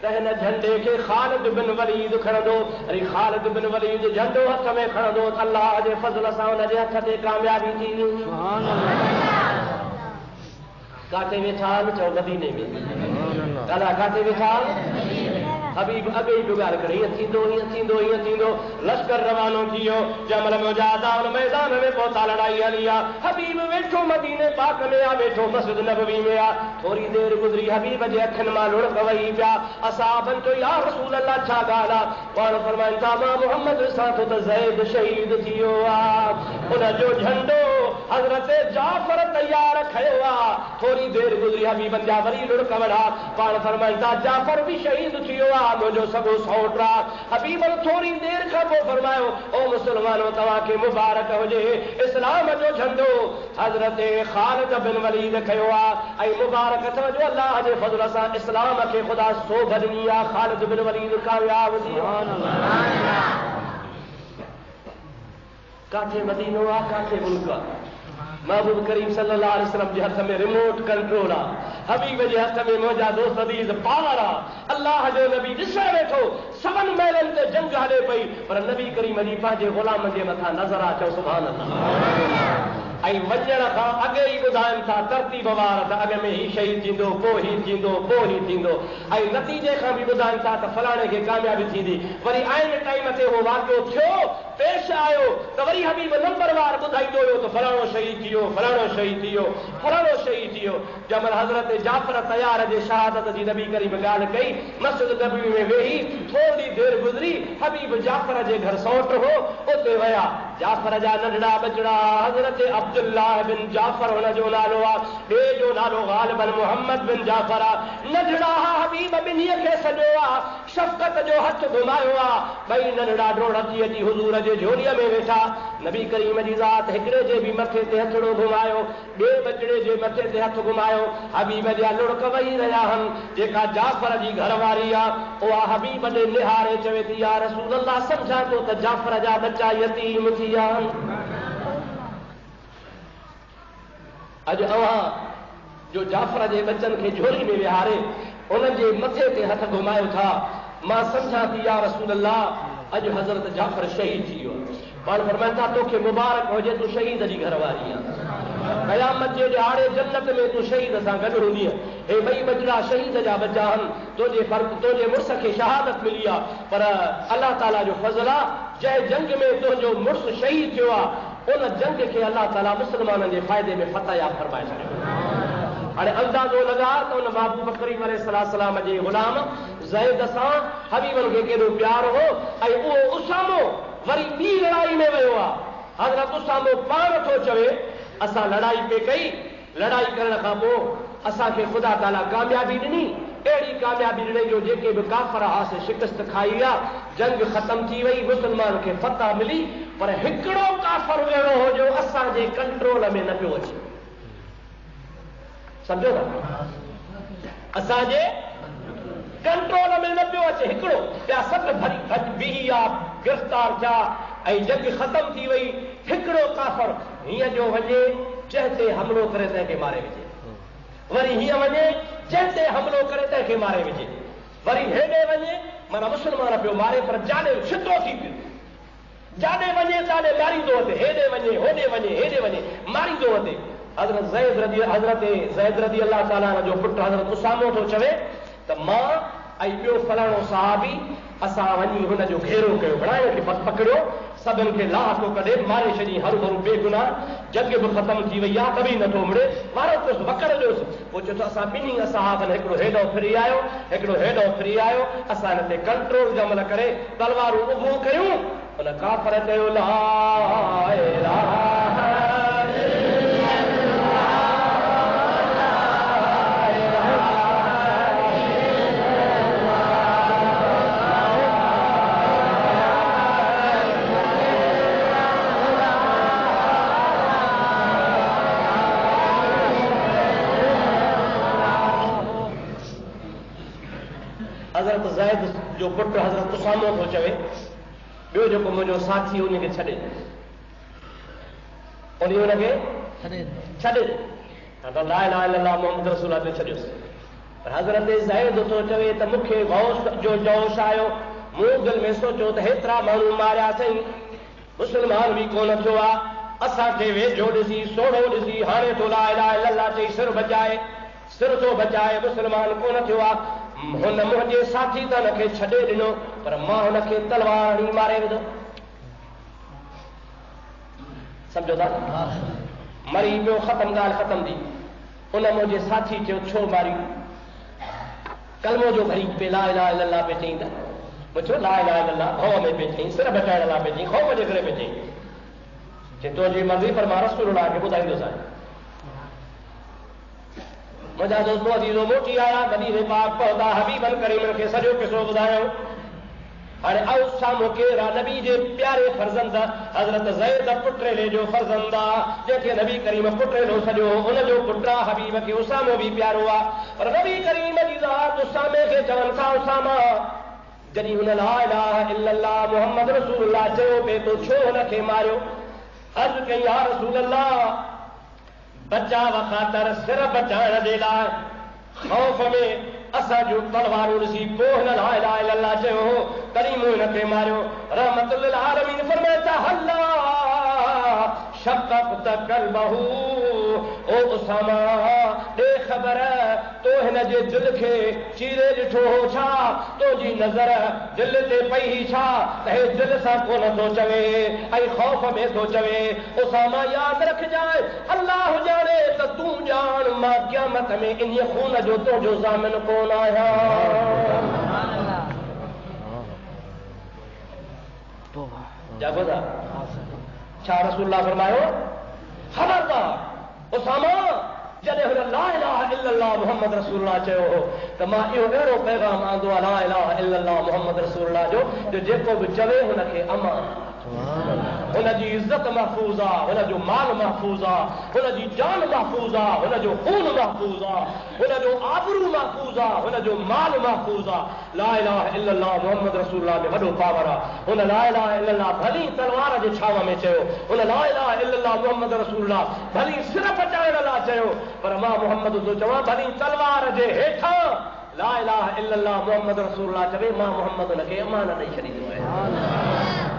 त हिन झंडे खे ख़ालिद बिन वलीद खणंदो। अरे ख़ालिद बिन वलीद झंडो हथ में खणंदो त अल्लाह जे फज़ल सां हुनजे हथ ते कामयाबी थी वेंदी। काथे वेठा आहिनि? चओ मदीने में। अला काथे वेठा? हबीब अॻे ई जुगाड़ करे, हीअं थींदो हीअं थींदो हीअं थींदो। लश्कर रवानो थी वियो। जंहिं महिल मुजाहिद मैदान में पहुता, लड़ाई हली आहे, हबीब वेठो मदीने पाक में आहे, वेठो मस्जिद नबवी में आहे। थोरी देरि गुज़री, हबीब जे अखियुनि मां लुढ़क वही पिया। असहाबनि चयो या रसूल अल्लाह छा ॻाल्हि आहे? पाण फरमाइनि था मां मोहम्मद ॾिसां थो त ज़ैद शहीद थी वियो आहे, उनजो झंडो हज़रत जाफ़र तैयार खयो आहे। थोरी देरि गुज़री, हबीबनि जा वरी लुढ़क वढ़ा। पाण फरमाइनि था जाफ़र बि शहीद थी वियो आहे, मुंहिंजो सॻो सौट आहे। हबीबनि थोरी देरि खां पोइ फरमायो ओ मुस्लमानो तव्हांखे मुबारक हुजे, इस्लाम जो झंडो हज़रत ख़ालिद बिन वलीद खयो आहे। ऐं मुबारक अथव जो अल्लाह जे फज़ल सां इस्लाम खे ख़ुदा सोभ ॾिनी आहे। ख़ालिद बिन वलीद कामयाब थी वियो। काथे मदीनो आहे, काथे मुल्क आहे। महबूब करीम सल्लल्लाहु अलैहि वसल्लम जे हथ में रिमोट कंट्रोल आहे। हबीब जे हथ में मुंहिंजा दोस्त अज़ीज़ पावर आहे। अल्लाह जो नबी ॾिसण वेठो 7 महलनि ते जंग हले पई पर नबी करीम जी पंहिंजे ग़ुलाम जे मथां नज़र आ चओ सुभान अल्लाह। ऐं वञण खां अॻु ई ॿुधाइनि था तरतीब वार त अॻ में ही शहीद थींदो पोइ ही थींदो पोइ ही थींदो ऐं नतीजे खां बि ॿुधाइनि था त फलाणे खे कामयाबी थींदी। वरी आइन टाइम ते उहो वाक़ियो थियो पेश आयो त वरी हबीब नंबरवार ॿुधाईंदो हुयो त फलाणो शहीद थी वियो फलाणो शहीद थी वियो फलाणो शहीद थी वियो। जंहिंमहिल हज़रत जाफ़र तयार जे शहादत जी नबी करीम ॻाल्हि कई मस्जिद नबवी में वेही थोरी देरि गुज़री हबीब जाफ़र जे घर सौट हो उते विया। जाफ़र जा नंढड़ा बचड़ा हज़रत अब्दुल्लाह बिन जाफ़र हुन जो नालो आहे ॿिए जो नालो ग़ालिबन मुहम्मद बिन जाफ़र आहे। नंढड़ा हबीब ॿिन्हीअ खे सॼो आहे शफ़क़त जो हथ घुमायो आहे। ॿई नंढड़ा ड्रोड़ थी अची हुज़ूर जे झोलीअ में वेठा। नबी करीम जी ज़ात हिकिड़े जे बि मथे ते हथड़ो घुमायो ॿिए बचड़े जे मथे ते हथ घुमायो। हबीब जा लुड़क वेही रहिया आहिनि। जेका जाफ़र जी घरवारी आहे उहा हबीब ॾे निहारे चवे थी या रसूल अल्लाह सम्झां थो त जाफ़र जा बच्चा यतीम थी विया आहिनि। अॼु अव्हां जो जाफ़र जे बच्चनि खे झोली में विहारे उन्हनि जे मथे ते हथ घुमायो था मां सम्झां थी या रसूल अल्लाह अॼु हज़रत जाफ़र शहीद थी वियो। पाण फरमाइनि था तोखे मुबारक हुजे तूं शहीद जी घरवारी आहे। क़यामत जे ॾियारे जन्नत में तूं शहीद सां गॾु हूंदीअ। हे ॿई बचड़ा शहीद जा बच्चा आहिनि। तुंहिंजे मुड़ुस खे शहादत मिली आहे पर अलाह ताला जो फज़ल आहे जंहिं जंग में तुंहिंजो मुड़ुस शहीद थियो आहे उन जंग खे अलाह ताला मुस्लमाननि जे फ़ाइदे में फतह याब फरमाए छॾियो। हाणे अंदाज़ो लॻा त उन महबूब करीम अलैहिस्सलाम जे ग़ुलाम ज़ैद सां हबीबन खे केॾो प्यार हो ऐं उहो उसामो वरी ॿी लड़ाई में वियो आहे। हज़रत उसामो पाण थो चवे असां लड़ाई पे कई लड़ाई करण खां पोइ असांखे ख़ुदा ताला कामयाबी ॾिनी अहिड़ी कामयाबी ॾिनी जो जेके बि काफ़र हासे शिकस्त खाई आहे जंग ख़तम थी वई मुस्लमान खे फतह मिली पर हिकिड़ो काफ़र अहिड़ो हो जो असांजे कंट्रोल में न पियो अचे। सम्झो था असांजे कंट्रोल में न पियो अचे हिकिड़ो ॿिया सभु भॼ बिही आहे गिरफ़्तार थिया ऐं जंग ख़तम थी वई। हिकिड़ो काफ़र हीअं जो वञे जंहिं ते हमिलो करे तंहिंखे मारे विझे वरी हीअं वञे जंहिं ते हमिलो करे तंहिंखे मारे विझे वरी हेॾे वञे माना मुस्लमान पियो मारे पर जाॾे छितो थी पियो जाॾे वञे ताॾे मारींदो अचे हेॾे वञे होॾे वञे हेॾे वञे मारींदो अचे। हज़रत ज़ैद रज़ी अल्लाह ताला जो पुटु हज़रत उसामो थो चवे त मां ऐं ॿियो फलाणो सहाबी असां वञी हुनजो घेरो कयो बणायो खे पकड़ियो सभिनि खे लाहको कढे मारे छॾी हरू भरू बेगुनाह जंग बि ख़तम थी वई आहे कभी नथो मिड़े मारो कुझु वकड़ ॾियोसि। पोइ चयो त असां ॿिन्ही सहाबनि हिकिड़ो हेॾो फिरी आयो हिकिड़ो हेॾो फिरी आयो असां हिन ते कंट्रोल जमल करे तलवारूं उभूं कयूं उन काफ़र चयो ला इलाहा हज़रत ज़ैद जो पुटु हज़रत उसामो थो चवे ॿियो जेको मुंहिंजो साथी उनखे छॾे उनखे छॾे ला इलाहा इल्लल्लाह मुहम्मद रसूल ते छॾियोसि। पर हज़रत ज़ैद थो चवे त मूंखे गौश जो जोश आयो मूं दिलि में सोचियो त हेतिरा माण्हू मारिया अथई मुस्लमान बि कोन थियो आहे असांखे वेझो ॾिसी सोढ़ो ॾिसी हाणे थो ला इलाहा इल्लल्लाह चई सिर थो बचाए मुस्लमान कोन थियो आहे। हुन मुंहिंजे साथी त हुनखे छॾे ॾिनो पर मां हुनखे तलवार हणी मारे विधो। सम्झो था मरी पियो ख़तम ॻाल्हि ख़तम थी। उन मुंहिंजे साथी चयो छो मारी कलमो जो भरी पे ला इलाहा इल्लल्लाह पे चई त मुंहिंजो ला इलाहा इल्लल्लाह भव में पे चई सिर बचाइण लाइ पे चई ख़ौफ़ जे करे पे चई तुंहिंजी मर्ज़ी पर मां रसूलुल्लाह खे ॿुधाईंदोसि। मुंहिंजा दोस्तो अज़ीज़ो मोटी आया मदीने पाक पहुता हबीबन करीमन खे सॼो किसो ॿुधायो। हाणे औस साम्हूं केरु आहे नबी जे प्यारे फर्ज़ंद हज़रत ज़ैद पुटेले जो फर्ज़ंद आहे जंहिंखे नबी करीम पुटेलो सॼो उनजो पुटु आहे हबीब खे उसामो बि प्यारो आहे पर नबी करीम जी ज़ात उसामे खे चवनि था उसामा जॾहिं हुन ला इलाहा इल्लल्लाह मुहम्मद रसूलुल्लाह चयो पिए तो छो हुनखे मारियो अर्ज़ कई या रसूलल्लाह बचाव ख़ातिर सिर बचाइण जे लाइ ख़ौफ़ में असा जो तलवारूं ॾिसी पोइ हिन ला इलाहा इल्लल्लाह चयो तॾहिं मूं हिनखे मारियो। रहमतुल लिल आलमीन फरमाए था हल्ला शक़क़त क़ल्बहू ओ उसामा दे ख़बर तो हिन जे दिल खे चीरे ॾिठो हो छा तुंहिंजी नज़र दिल ते पई ही छा त हे दिल सां कोन थो चवे ऐं ख़ौफ़ में थो चवे। उसामा यादि रखजांइ अल्लाह ॼाणे त तूं ॼाण मां क़यामत में इन खून जो तुंहिंजो ज़ामिन कोन आहियां। जागो था छा रसूलुल्लाह फरमायो ख़बरदार उसामा जॾहिं हुन ला इलाहा इल्लल्लाह मुहम्मद रसूलुल्लाह चयो हो त मां इहो अहिड़ो पैगाम आंदो आहे ला इलाहा इल्लल्लाह मुहम्मद रसूलुल्लाह जो जेको बि चवे हुनखे अमान हुनजी इज़त महफ़ूज़ आहे हुनजो माल महफ़ूज़ आहे हुनजी जान महफ़ूज़ आहे हुनजो खून महफ़ूज़ आहे हुनजो आबरू महफ़ूज़ आहे हुनजो माल महफ़ूज़ आहे। ला इलाहा इल्लल्लाह मुहम्मद रसूलुल्लाह में वॾो पावर आहे। हुन ला इलाहा इल्लल्लाह भली तलवार जे छाव में चयो हुन ला इलाहा इल्लल्लाह मुहम्मद रसूलुल्लाह भली सिर पचाइण लाइ चयो पर मां मुहम्मद थो चवां भली तलवार जे हेठां ला इलाहा इल्लल्लाह मुहम्मद रसूलुल्लाह चवे मां मुहम्मद हुनखे अमान ॾेई छॾींदो आहियां।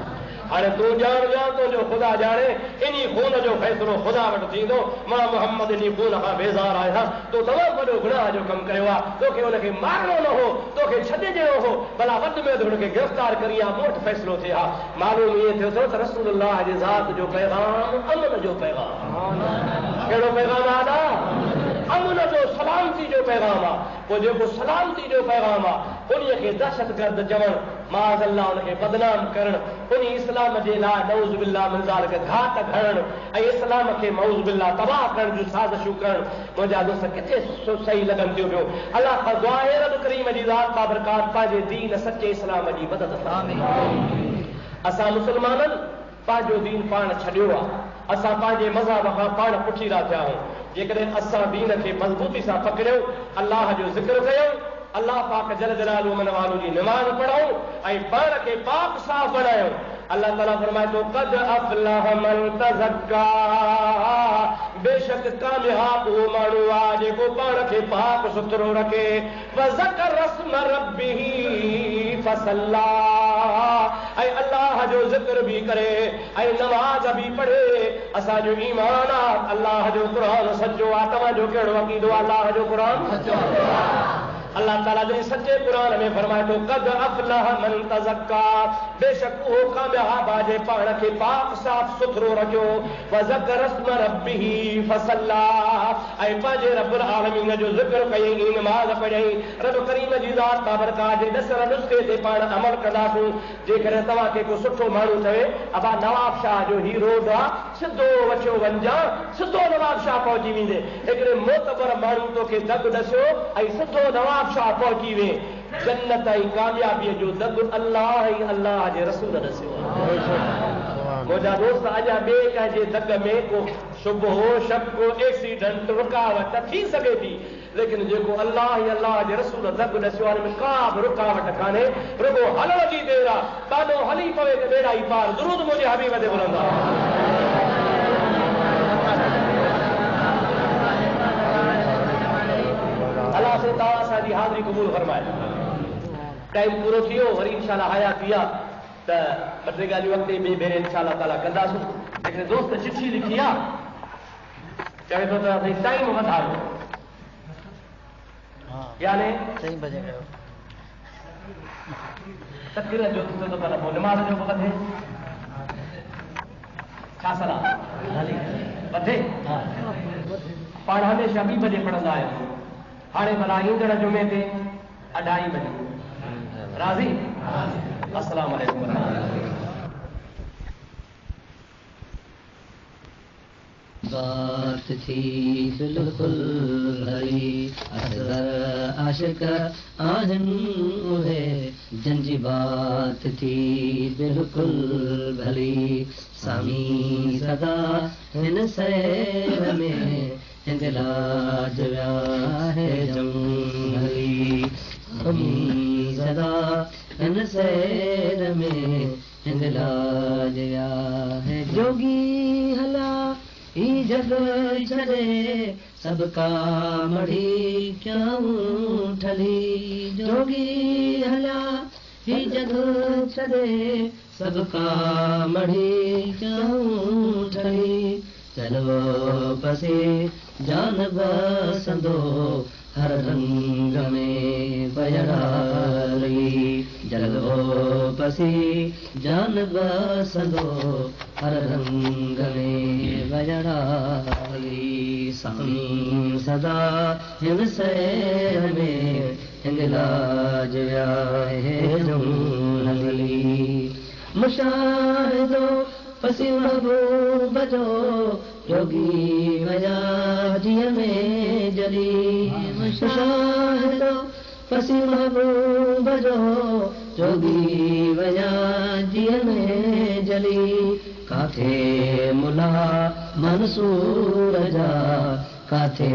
हाणे तूं ॼाण तुंहिंजो ख़ुदा ॼाणे इन खून जो फ़ैसिलो ख़ुदा वटि थींदो। मां मुहम्मद इन खून खां बेज़ार आहियां। तो तमामु वॾो गुनाह जो कमु कयो आहे तोखे हुनखे मारणो न हो तोखे छॾे ॾियणो हो भला वधि में वधि हुनखे गिरफ़्तार करी आहे मूं वटि फ़ैसिलो थिए हा। मालूम इएं थियो त रसूलुल्लाह जे ज़ात जो पैगाम अमन जो पैगाम कहिड़ो पैगाम आहे अमन जो सलामती जो पैगाम आहे। पोइ जेको सलामती जो पैगाम आहे उन खे दहशतगर्द चवणु माज़अल्लाह उनखे बदनाम करणु उन इस्लाम जे लाइ नऊज़ बिल्लाह मिन ज़ालिक घात घड़णु ऐं इस्लाम खे नऊज़ बिल्लाह तबाह करण जूं साज़िशूं करणु मुंहिंजा दोस्त किथे सही लॻनि थियूं पियो। अलाह खां दुआ आहे रब करीम जी ज़ात बाबरकात पंहिंजे दीन सचे इस्लाम जी मदद फरमाए। असां मुस्लमाननि पंहिंजो दीन पाण छॾियो आहे असां पंहिंजे मज़हब खां पाण पुठीरा थिया आहियूं। जेकॾहिं असां दीन खे मज़बूती सां पकड़ियो अल्लाह जो ज़िक्र कयूं अल्लाह पाक जल जलालू मन वालो जी नमाज़ पढ़ूं ऐं पाण खे पाक साफ़ बनायूं। अल्लाह ताला फरमाए थो कद अफ़लह मन तज़क्का बेशक कामयाब उहो माण्हू आहे जेको पाण खे पाक सुथरो रखे वज़कर रस्म रब्बिही फसल्ला ऐं अल्लाह जो ज़िक्र भी करे ऐं नमाज़ भी पढ़े। असांजो ईमान आहे अल्लाह जो क़ुरान सचो आहे। तव्हांजो कहिड़ो अक़ीदो आहे अल्लाह जो क़ुरान सचो आहे। अल्लाह ताला जॾहिं सचे क़ुरान में फरमाए थो कद अफ़लह मन तज़क्का बेशक उहो कामयाब आहे जे पाण खे पाक साफ़ सुथरो रखियो वज़कर रस्म रब्बिही फसल्ला ऐं पंहिंजे रब्बुल आलमीन जो ज़िक्र कयईं नमाज़ पढ़ियईं। रब करीम जी ज़ात बाबरकात जे ॾसण नुस्खे ते पाण अमल कंदासूं। जेकॾहिं तव्हांखे को सुठो माण्हू चवे अबा नवाब शाह जो ही रोड आहे सिधो वठियो वञा सिधो नवाब शाह पहुची वेंदे। हिकिड़े मोतबर माण्हू तोखे दग ॾसियो ऐं सिधो नवाब शाह पहुची वे जन्नत ऐं कामयाबीअ जो दग अल्लाह ऐं अल्लाह जे रसूल ॾसियो आहे। मुंहिंजा दोस्त अञा ॿिए कंहिंजे दग में को शुबह शक एक्सीडेंट रुकावट थी सघे थी लेकिन जेको अल्लाह ऐं अल्लाह जे रसूल दग ॾसियो आहे में का बि रुकावट कान्हे रुगो हलण जी देर आहे। काॾो हली पवे त ॿेड़ा ई पार दुरूद मुंहिंजे हबीब ते बुलंद आहे। अल्लाह से ताला असांजी हाज़िरी क़बूल फरमाए। टाइम पूरो थी वियो वरी इंशाअल्लाह हयात थी आहे त ॿ टे ॻाल्हियूं अॻिते ॿिए भेरे इंशाअल्लाह ताला कंदासूं। हिकिड़े दोस्त चिठी लिखी आहे चवे थो त भई टाइम वधायो यानी 6 बजे कयो तकरीर जो थींदो त भला पोइ नमाज़ जो बि वधे छा सलाह वधे पाण हमेशह 2 बजे पढ़ंदा आहियूं हाणे भला ईंदड़ जुमे ते 2:30 बजे राज़ी। अस्सलाम वालेकुम। बात थी बिल्कुल हरी असगर आशिक आहिनि उहे जंहिंजी बात थी बिल्कुल भली सामी सदा हिन सैर में हिंगलाज विया है जंगली सामी सदा हिन सैर में हिंगलाज विया है जोगी हला ही जग छॾे सबका मढ़ी क्यों ठली जोगी हला ही जग छॾे सबका मढ़ी क्यों ठली चलो पसे जान बसंदो हर रंग में बयराली जलो पसी जान बसंदो हर रंग में बयराली सामी सदा हिन सैर में हिंगलाज व्याहे जुमली मुशाहिदो पसी महबूब जो जोगी वया जिय में जली मुशाहिदो पसी महबूब जो जोगी वया जिय में जली काथे मुला मंसूर जा काथे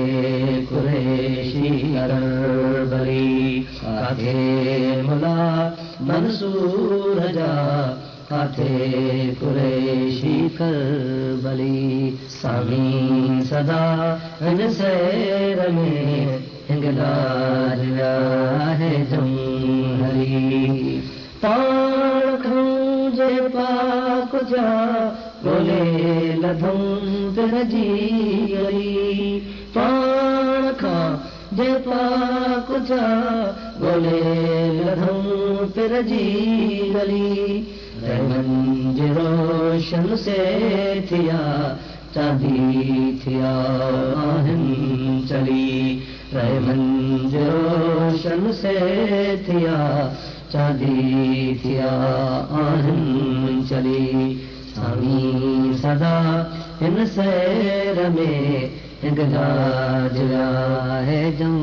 कुरैशी अरबली काथे मुला मंसूर जा काथे कुरैशी करबली सामी सदा हिन सैर में हिंगलाज व्याहे जुमली पाण खऊं जे पाक जा बोले लधूं पिर जी गली पाण खां जे पाक जा बोले लधूं पिर जी गली रहमन जे रोशन से थिया चांदी थिया आहिनि चली रहमन जे रोशन से थिया चांदी थिया आहिनि चली सामी सदा हिन सैर में हिंगलाज व्याहे जूं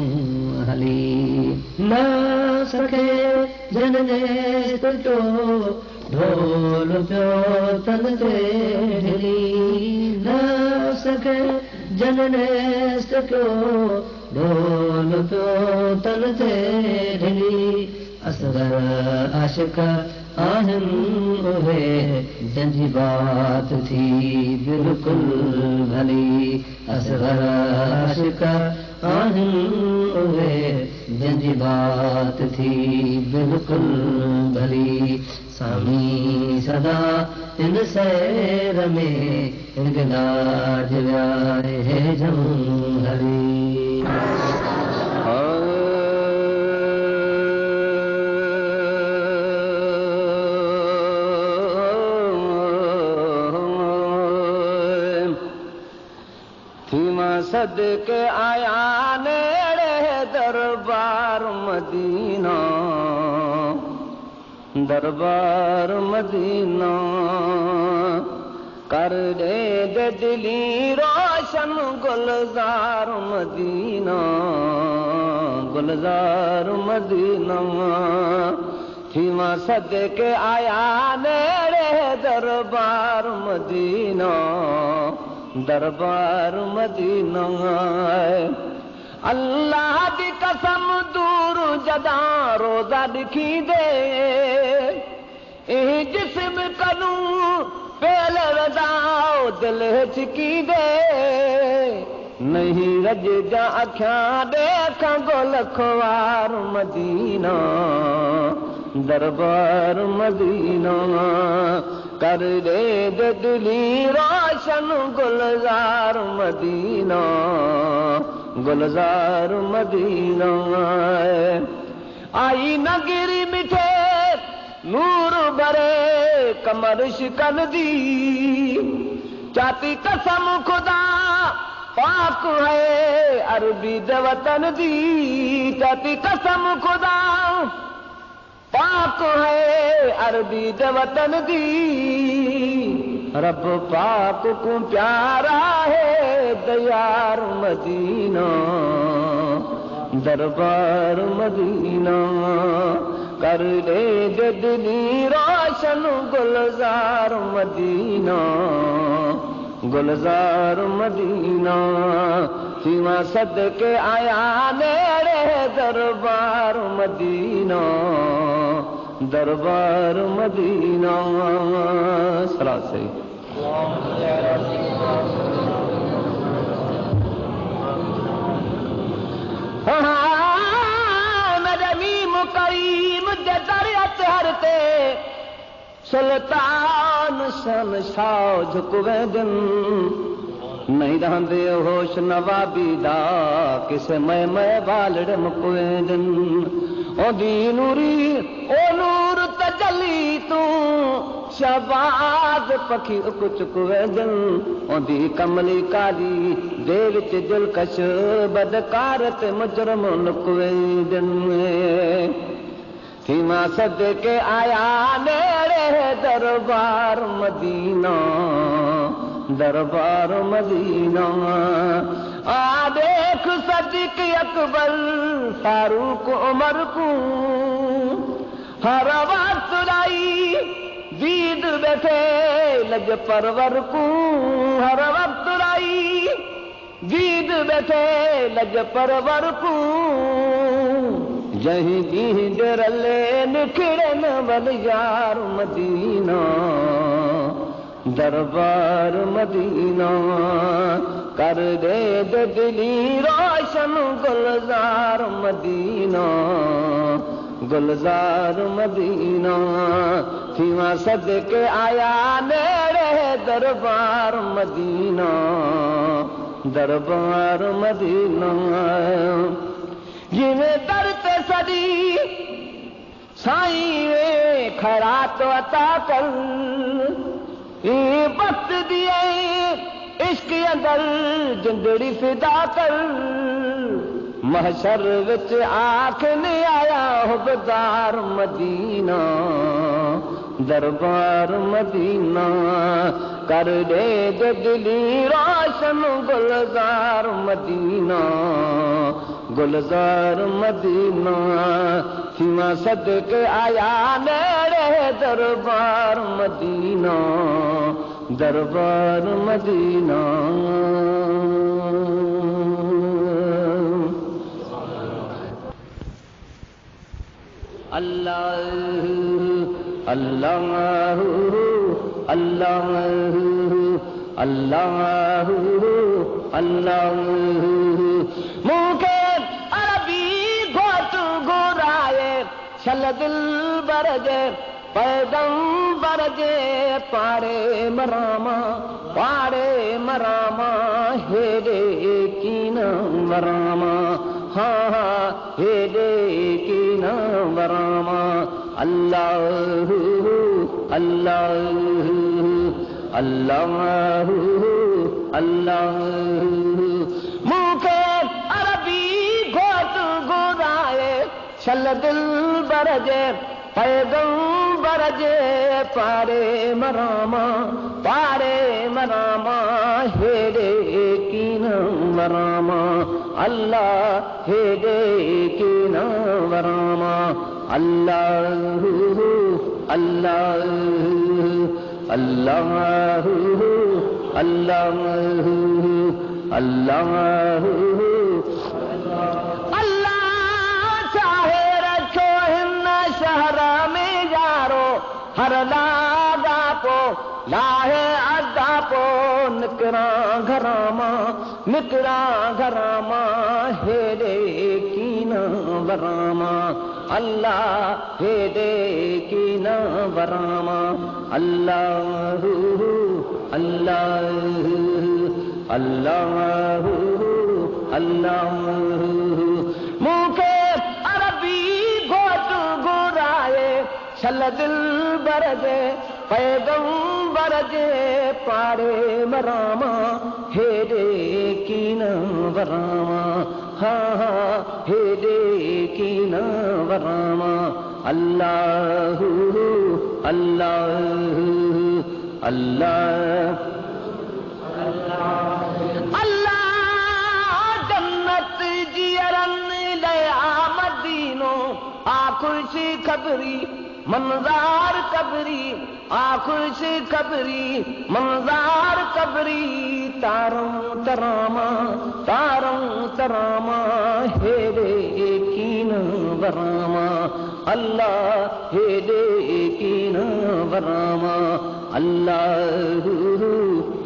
हली न सके जन ने तुटो ढोल पियो तन ते ढिली न सके जन ने सको ढोल पियो तन ते ढिली असगर आशिक आहिनि उहे जंहिंजी बात थी बिल्कुलु भली असगर आशिक आहिनि उहे जंहिंजी बात थी बिल्कुलु भली सामी सदा हिन सैर में हिंगलाज व्याहे जूं हली सदके आया नेड़े दरबार मदीना दरबार मदीना कर दे दिली रोशन गुलजार मदीना गुलजार मदीना थीमा सदके आया नेड़े दरबार मदीना दरबार मदीना अल्लाह की कसम दूर जदा रोजा दिखी दे जिस्म कनू पेल रजाओ दिल चिकी दे नहीं रज जा अखियां देखा गोल खुवार मदीना दरबार मदीना कर दे दिली रोशन गुलजार मदीना गुलजार मदीना आई नगरी मिठे नूर भरे कमर शिकन दी चाती कसम खुदा पाक है अरबी वतन दी चाती कसम खुदा पाक है अरबी वतन दी रब पाक को प्यारा है दयार मदीना दरबार मदीना कर दे दिली रोशन गुलजार मदीना गुलजार मदीना सीमा सदके आया नेड़े दरबार मदीना दरबार मदीना सलात सही नजमीम करीम जे दरियत हरते सुल्तान शहंशाह झुकवे दिन नहीं रहंदे होश नवाबी दा किसे मैं बालड़ मुकवे दिन ओदी नूरी ओ नूर तजली तू शबाज पखी उक चुकवे दिन ओदी कमली काली दे विच दिलकश बदकार ते मुजरम नुकवे दिन सीमा सद के आया मेरे दरबार मदीना दरबार मदीना आ देख सदीक अकबर फारूक उमर को हर वक्त लाई दीद बैठे लज परवर को हर वक्त लाई दीद बैठे लज परवर को जहीं दी डरले निखड़न वल यार मदीना दरबार मदीना कर दे दिली रोशन गुलजार मदीना गुलजार मदीना सीमा सद के आया मेरे दरबार मदीना दरबार मदीना जिन्हें दर ते सदी साईं खड़ा तो अता कर वक्त दिए इश्क अंदर जिंदड़ी फिदा कर महशर विच आखने आया हुबदार मदीना दरबार मदीना कर दे दिली रोशन गुलजार मदीना गुलजार मदीना सीमा सद के आया मेरे दरबार मदीना दरबार मदीना अल्लाह अल्लाह अल्लाह अल्लाह अल्लाह मुके अरबी घोट गुराए छल दिल बरजे पैगंबर जे पारे मरामा हेरे कीन मरामा हाँ हेरे कीन मरामा अल्लाह अल्लाह अल्लाह अल्लाह मुखे अरबी घोट गुराए छल दिल बरजे पैगंबर जे पारे मरामा हेरे कीन मरामा अल्लाह हेरे कीन मरामा अल्लाह अल्लाह अल्लाह अल्लाह अल्लाह अल्लाह चाहे रखो हिन शहर में यारो हर लादा पो लाहे अदा पो निकरा घरामा हेरे कीन वरामा अल्लाह हेरे कीन वरामा अल्लाह अल्लाह अल्लाह अल्लाह मुखे अरबी घोट गुराए छल दिल बरजे पैगंबर जे पारे मरामा हेरे कीन वरामा हाँ हेरे कीन वरामा अल्लाह अल्लाह अल्लाह अल्लाह जन्नत जियरन ले मदीनो आखुशी खबरी मंजार कबरी आखुशी खबरी मंजार कबरी तारों तरामा हेरे कीन वरामा अल्लाह हेरे कीन वरामा अल्लाह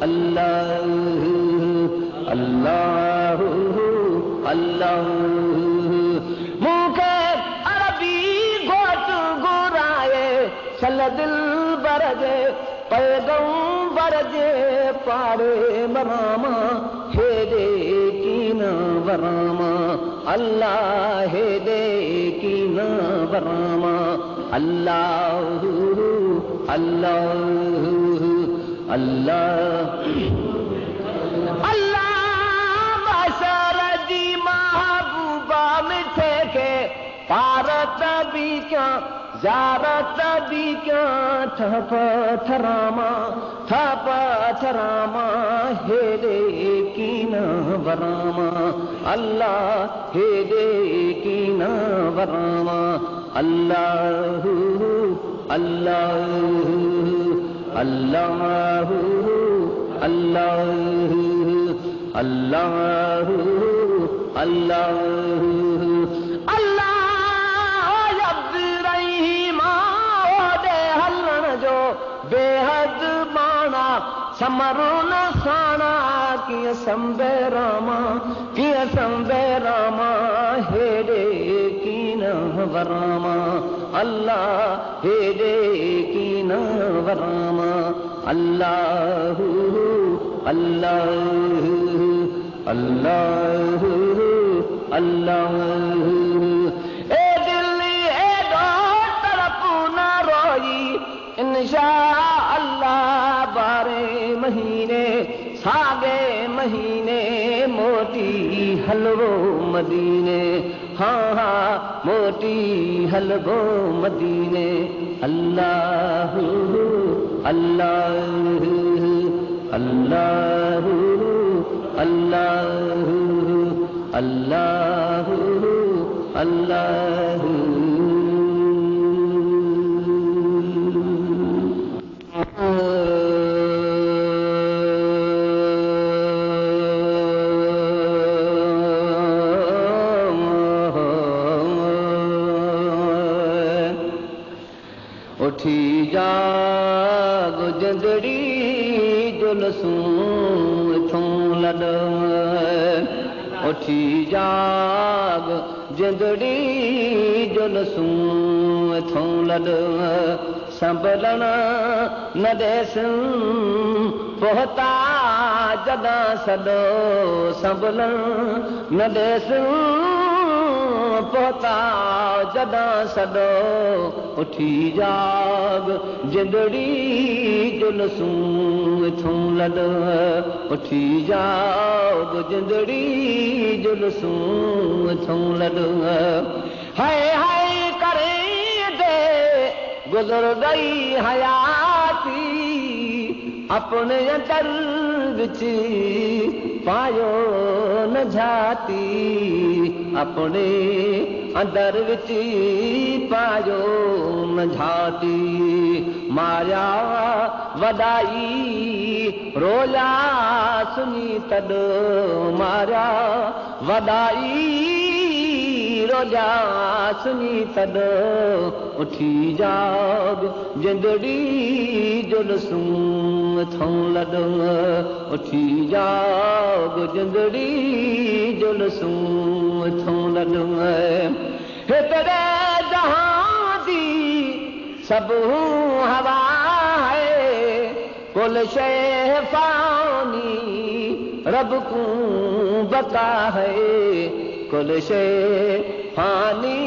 अल्लाह अल्लाह अल्लाह दिल बरजे पैगंबर जे पारे बरामा हेदे कीन बरामा अल्लाह हेदे कीन बरामा अल्लाह अल्लाह अल्लाह अल्लाह बशर जी महबूबा मिठे के पारत भी क्या ज़ारत भी क्या ठप ठरामा हेदे कीन बरामा अल्लाह हेदे कीन बरामा अल्लाह अल्लाह अल्लाह अल्लाह अल्लाह अल्लाह बेहद बाणा समरो न साणा किया संबे रामा हेडे कीन वरामा अल्लाह हेडे कीन वरामा अल्लाह अल्लाह अल्लाह अल्लाह ए दिल्ली ए दो तरफ न रोई इंशा अल्लाह बारे महीने सागे महीने मोटी हलवो मदीने हाँ मोटी हलवो मदीने अल्लाह अल्लाह अल्लाह अल्लाह अल्लाह अल्लाह उठी जाग जंदड़ी जुलसूं थों लड उठी जाग जंदड़ी जुलसूं थों लड संभलन न देसन पहुता जदा सदो संभलन न देसन पहुता जदा सदो उठी जाग जिंदड़ी जुलसूं थों लड उठी जाग जिंदड़ी जुलसूं थों लड हाय हाय करे दे गुजर गई हयाती अपने अंदर विच पायो न जाती अपने अंदर विच पायो न जाती माया वदाई रोला सुनी तद माया वदाई रोजा सुनी तद उठी जाग जिंदड़ी जुलसूं थों लड उठी जाग जिंदड़ी जुलसूं थों लड हे तेरे जहां दी सब हवा है कुल शे फानी रब को बता है कुल शे फानी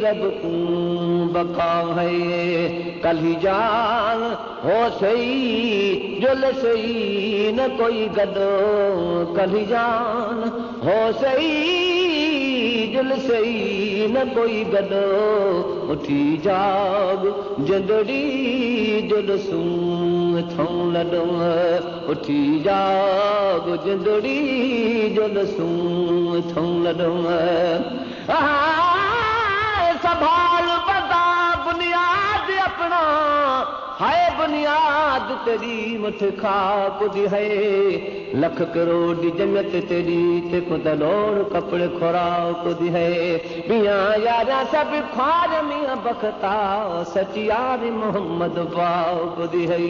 रब को बका है कल ही जान हो सही जुल सही न कोई गदो कल ही जान हो सही जुल सही न कोई गदो उठी जाग जिंदड़ी जुलसूं थों लडो उठी जाग जिंदड़ी जुलसूं थों लडो संभाल बता बुनियाद अपना है बुनियाद तेरी मुठ खाक दी है लख करोड़ दी जन्नत तेरी ते खुद लोड़ कपड़े खुराक दी है मियां यारा सब ख्वार मियां बखता सचियार मोहम्मद बाग दी है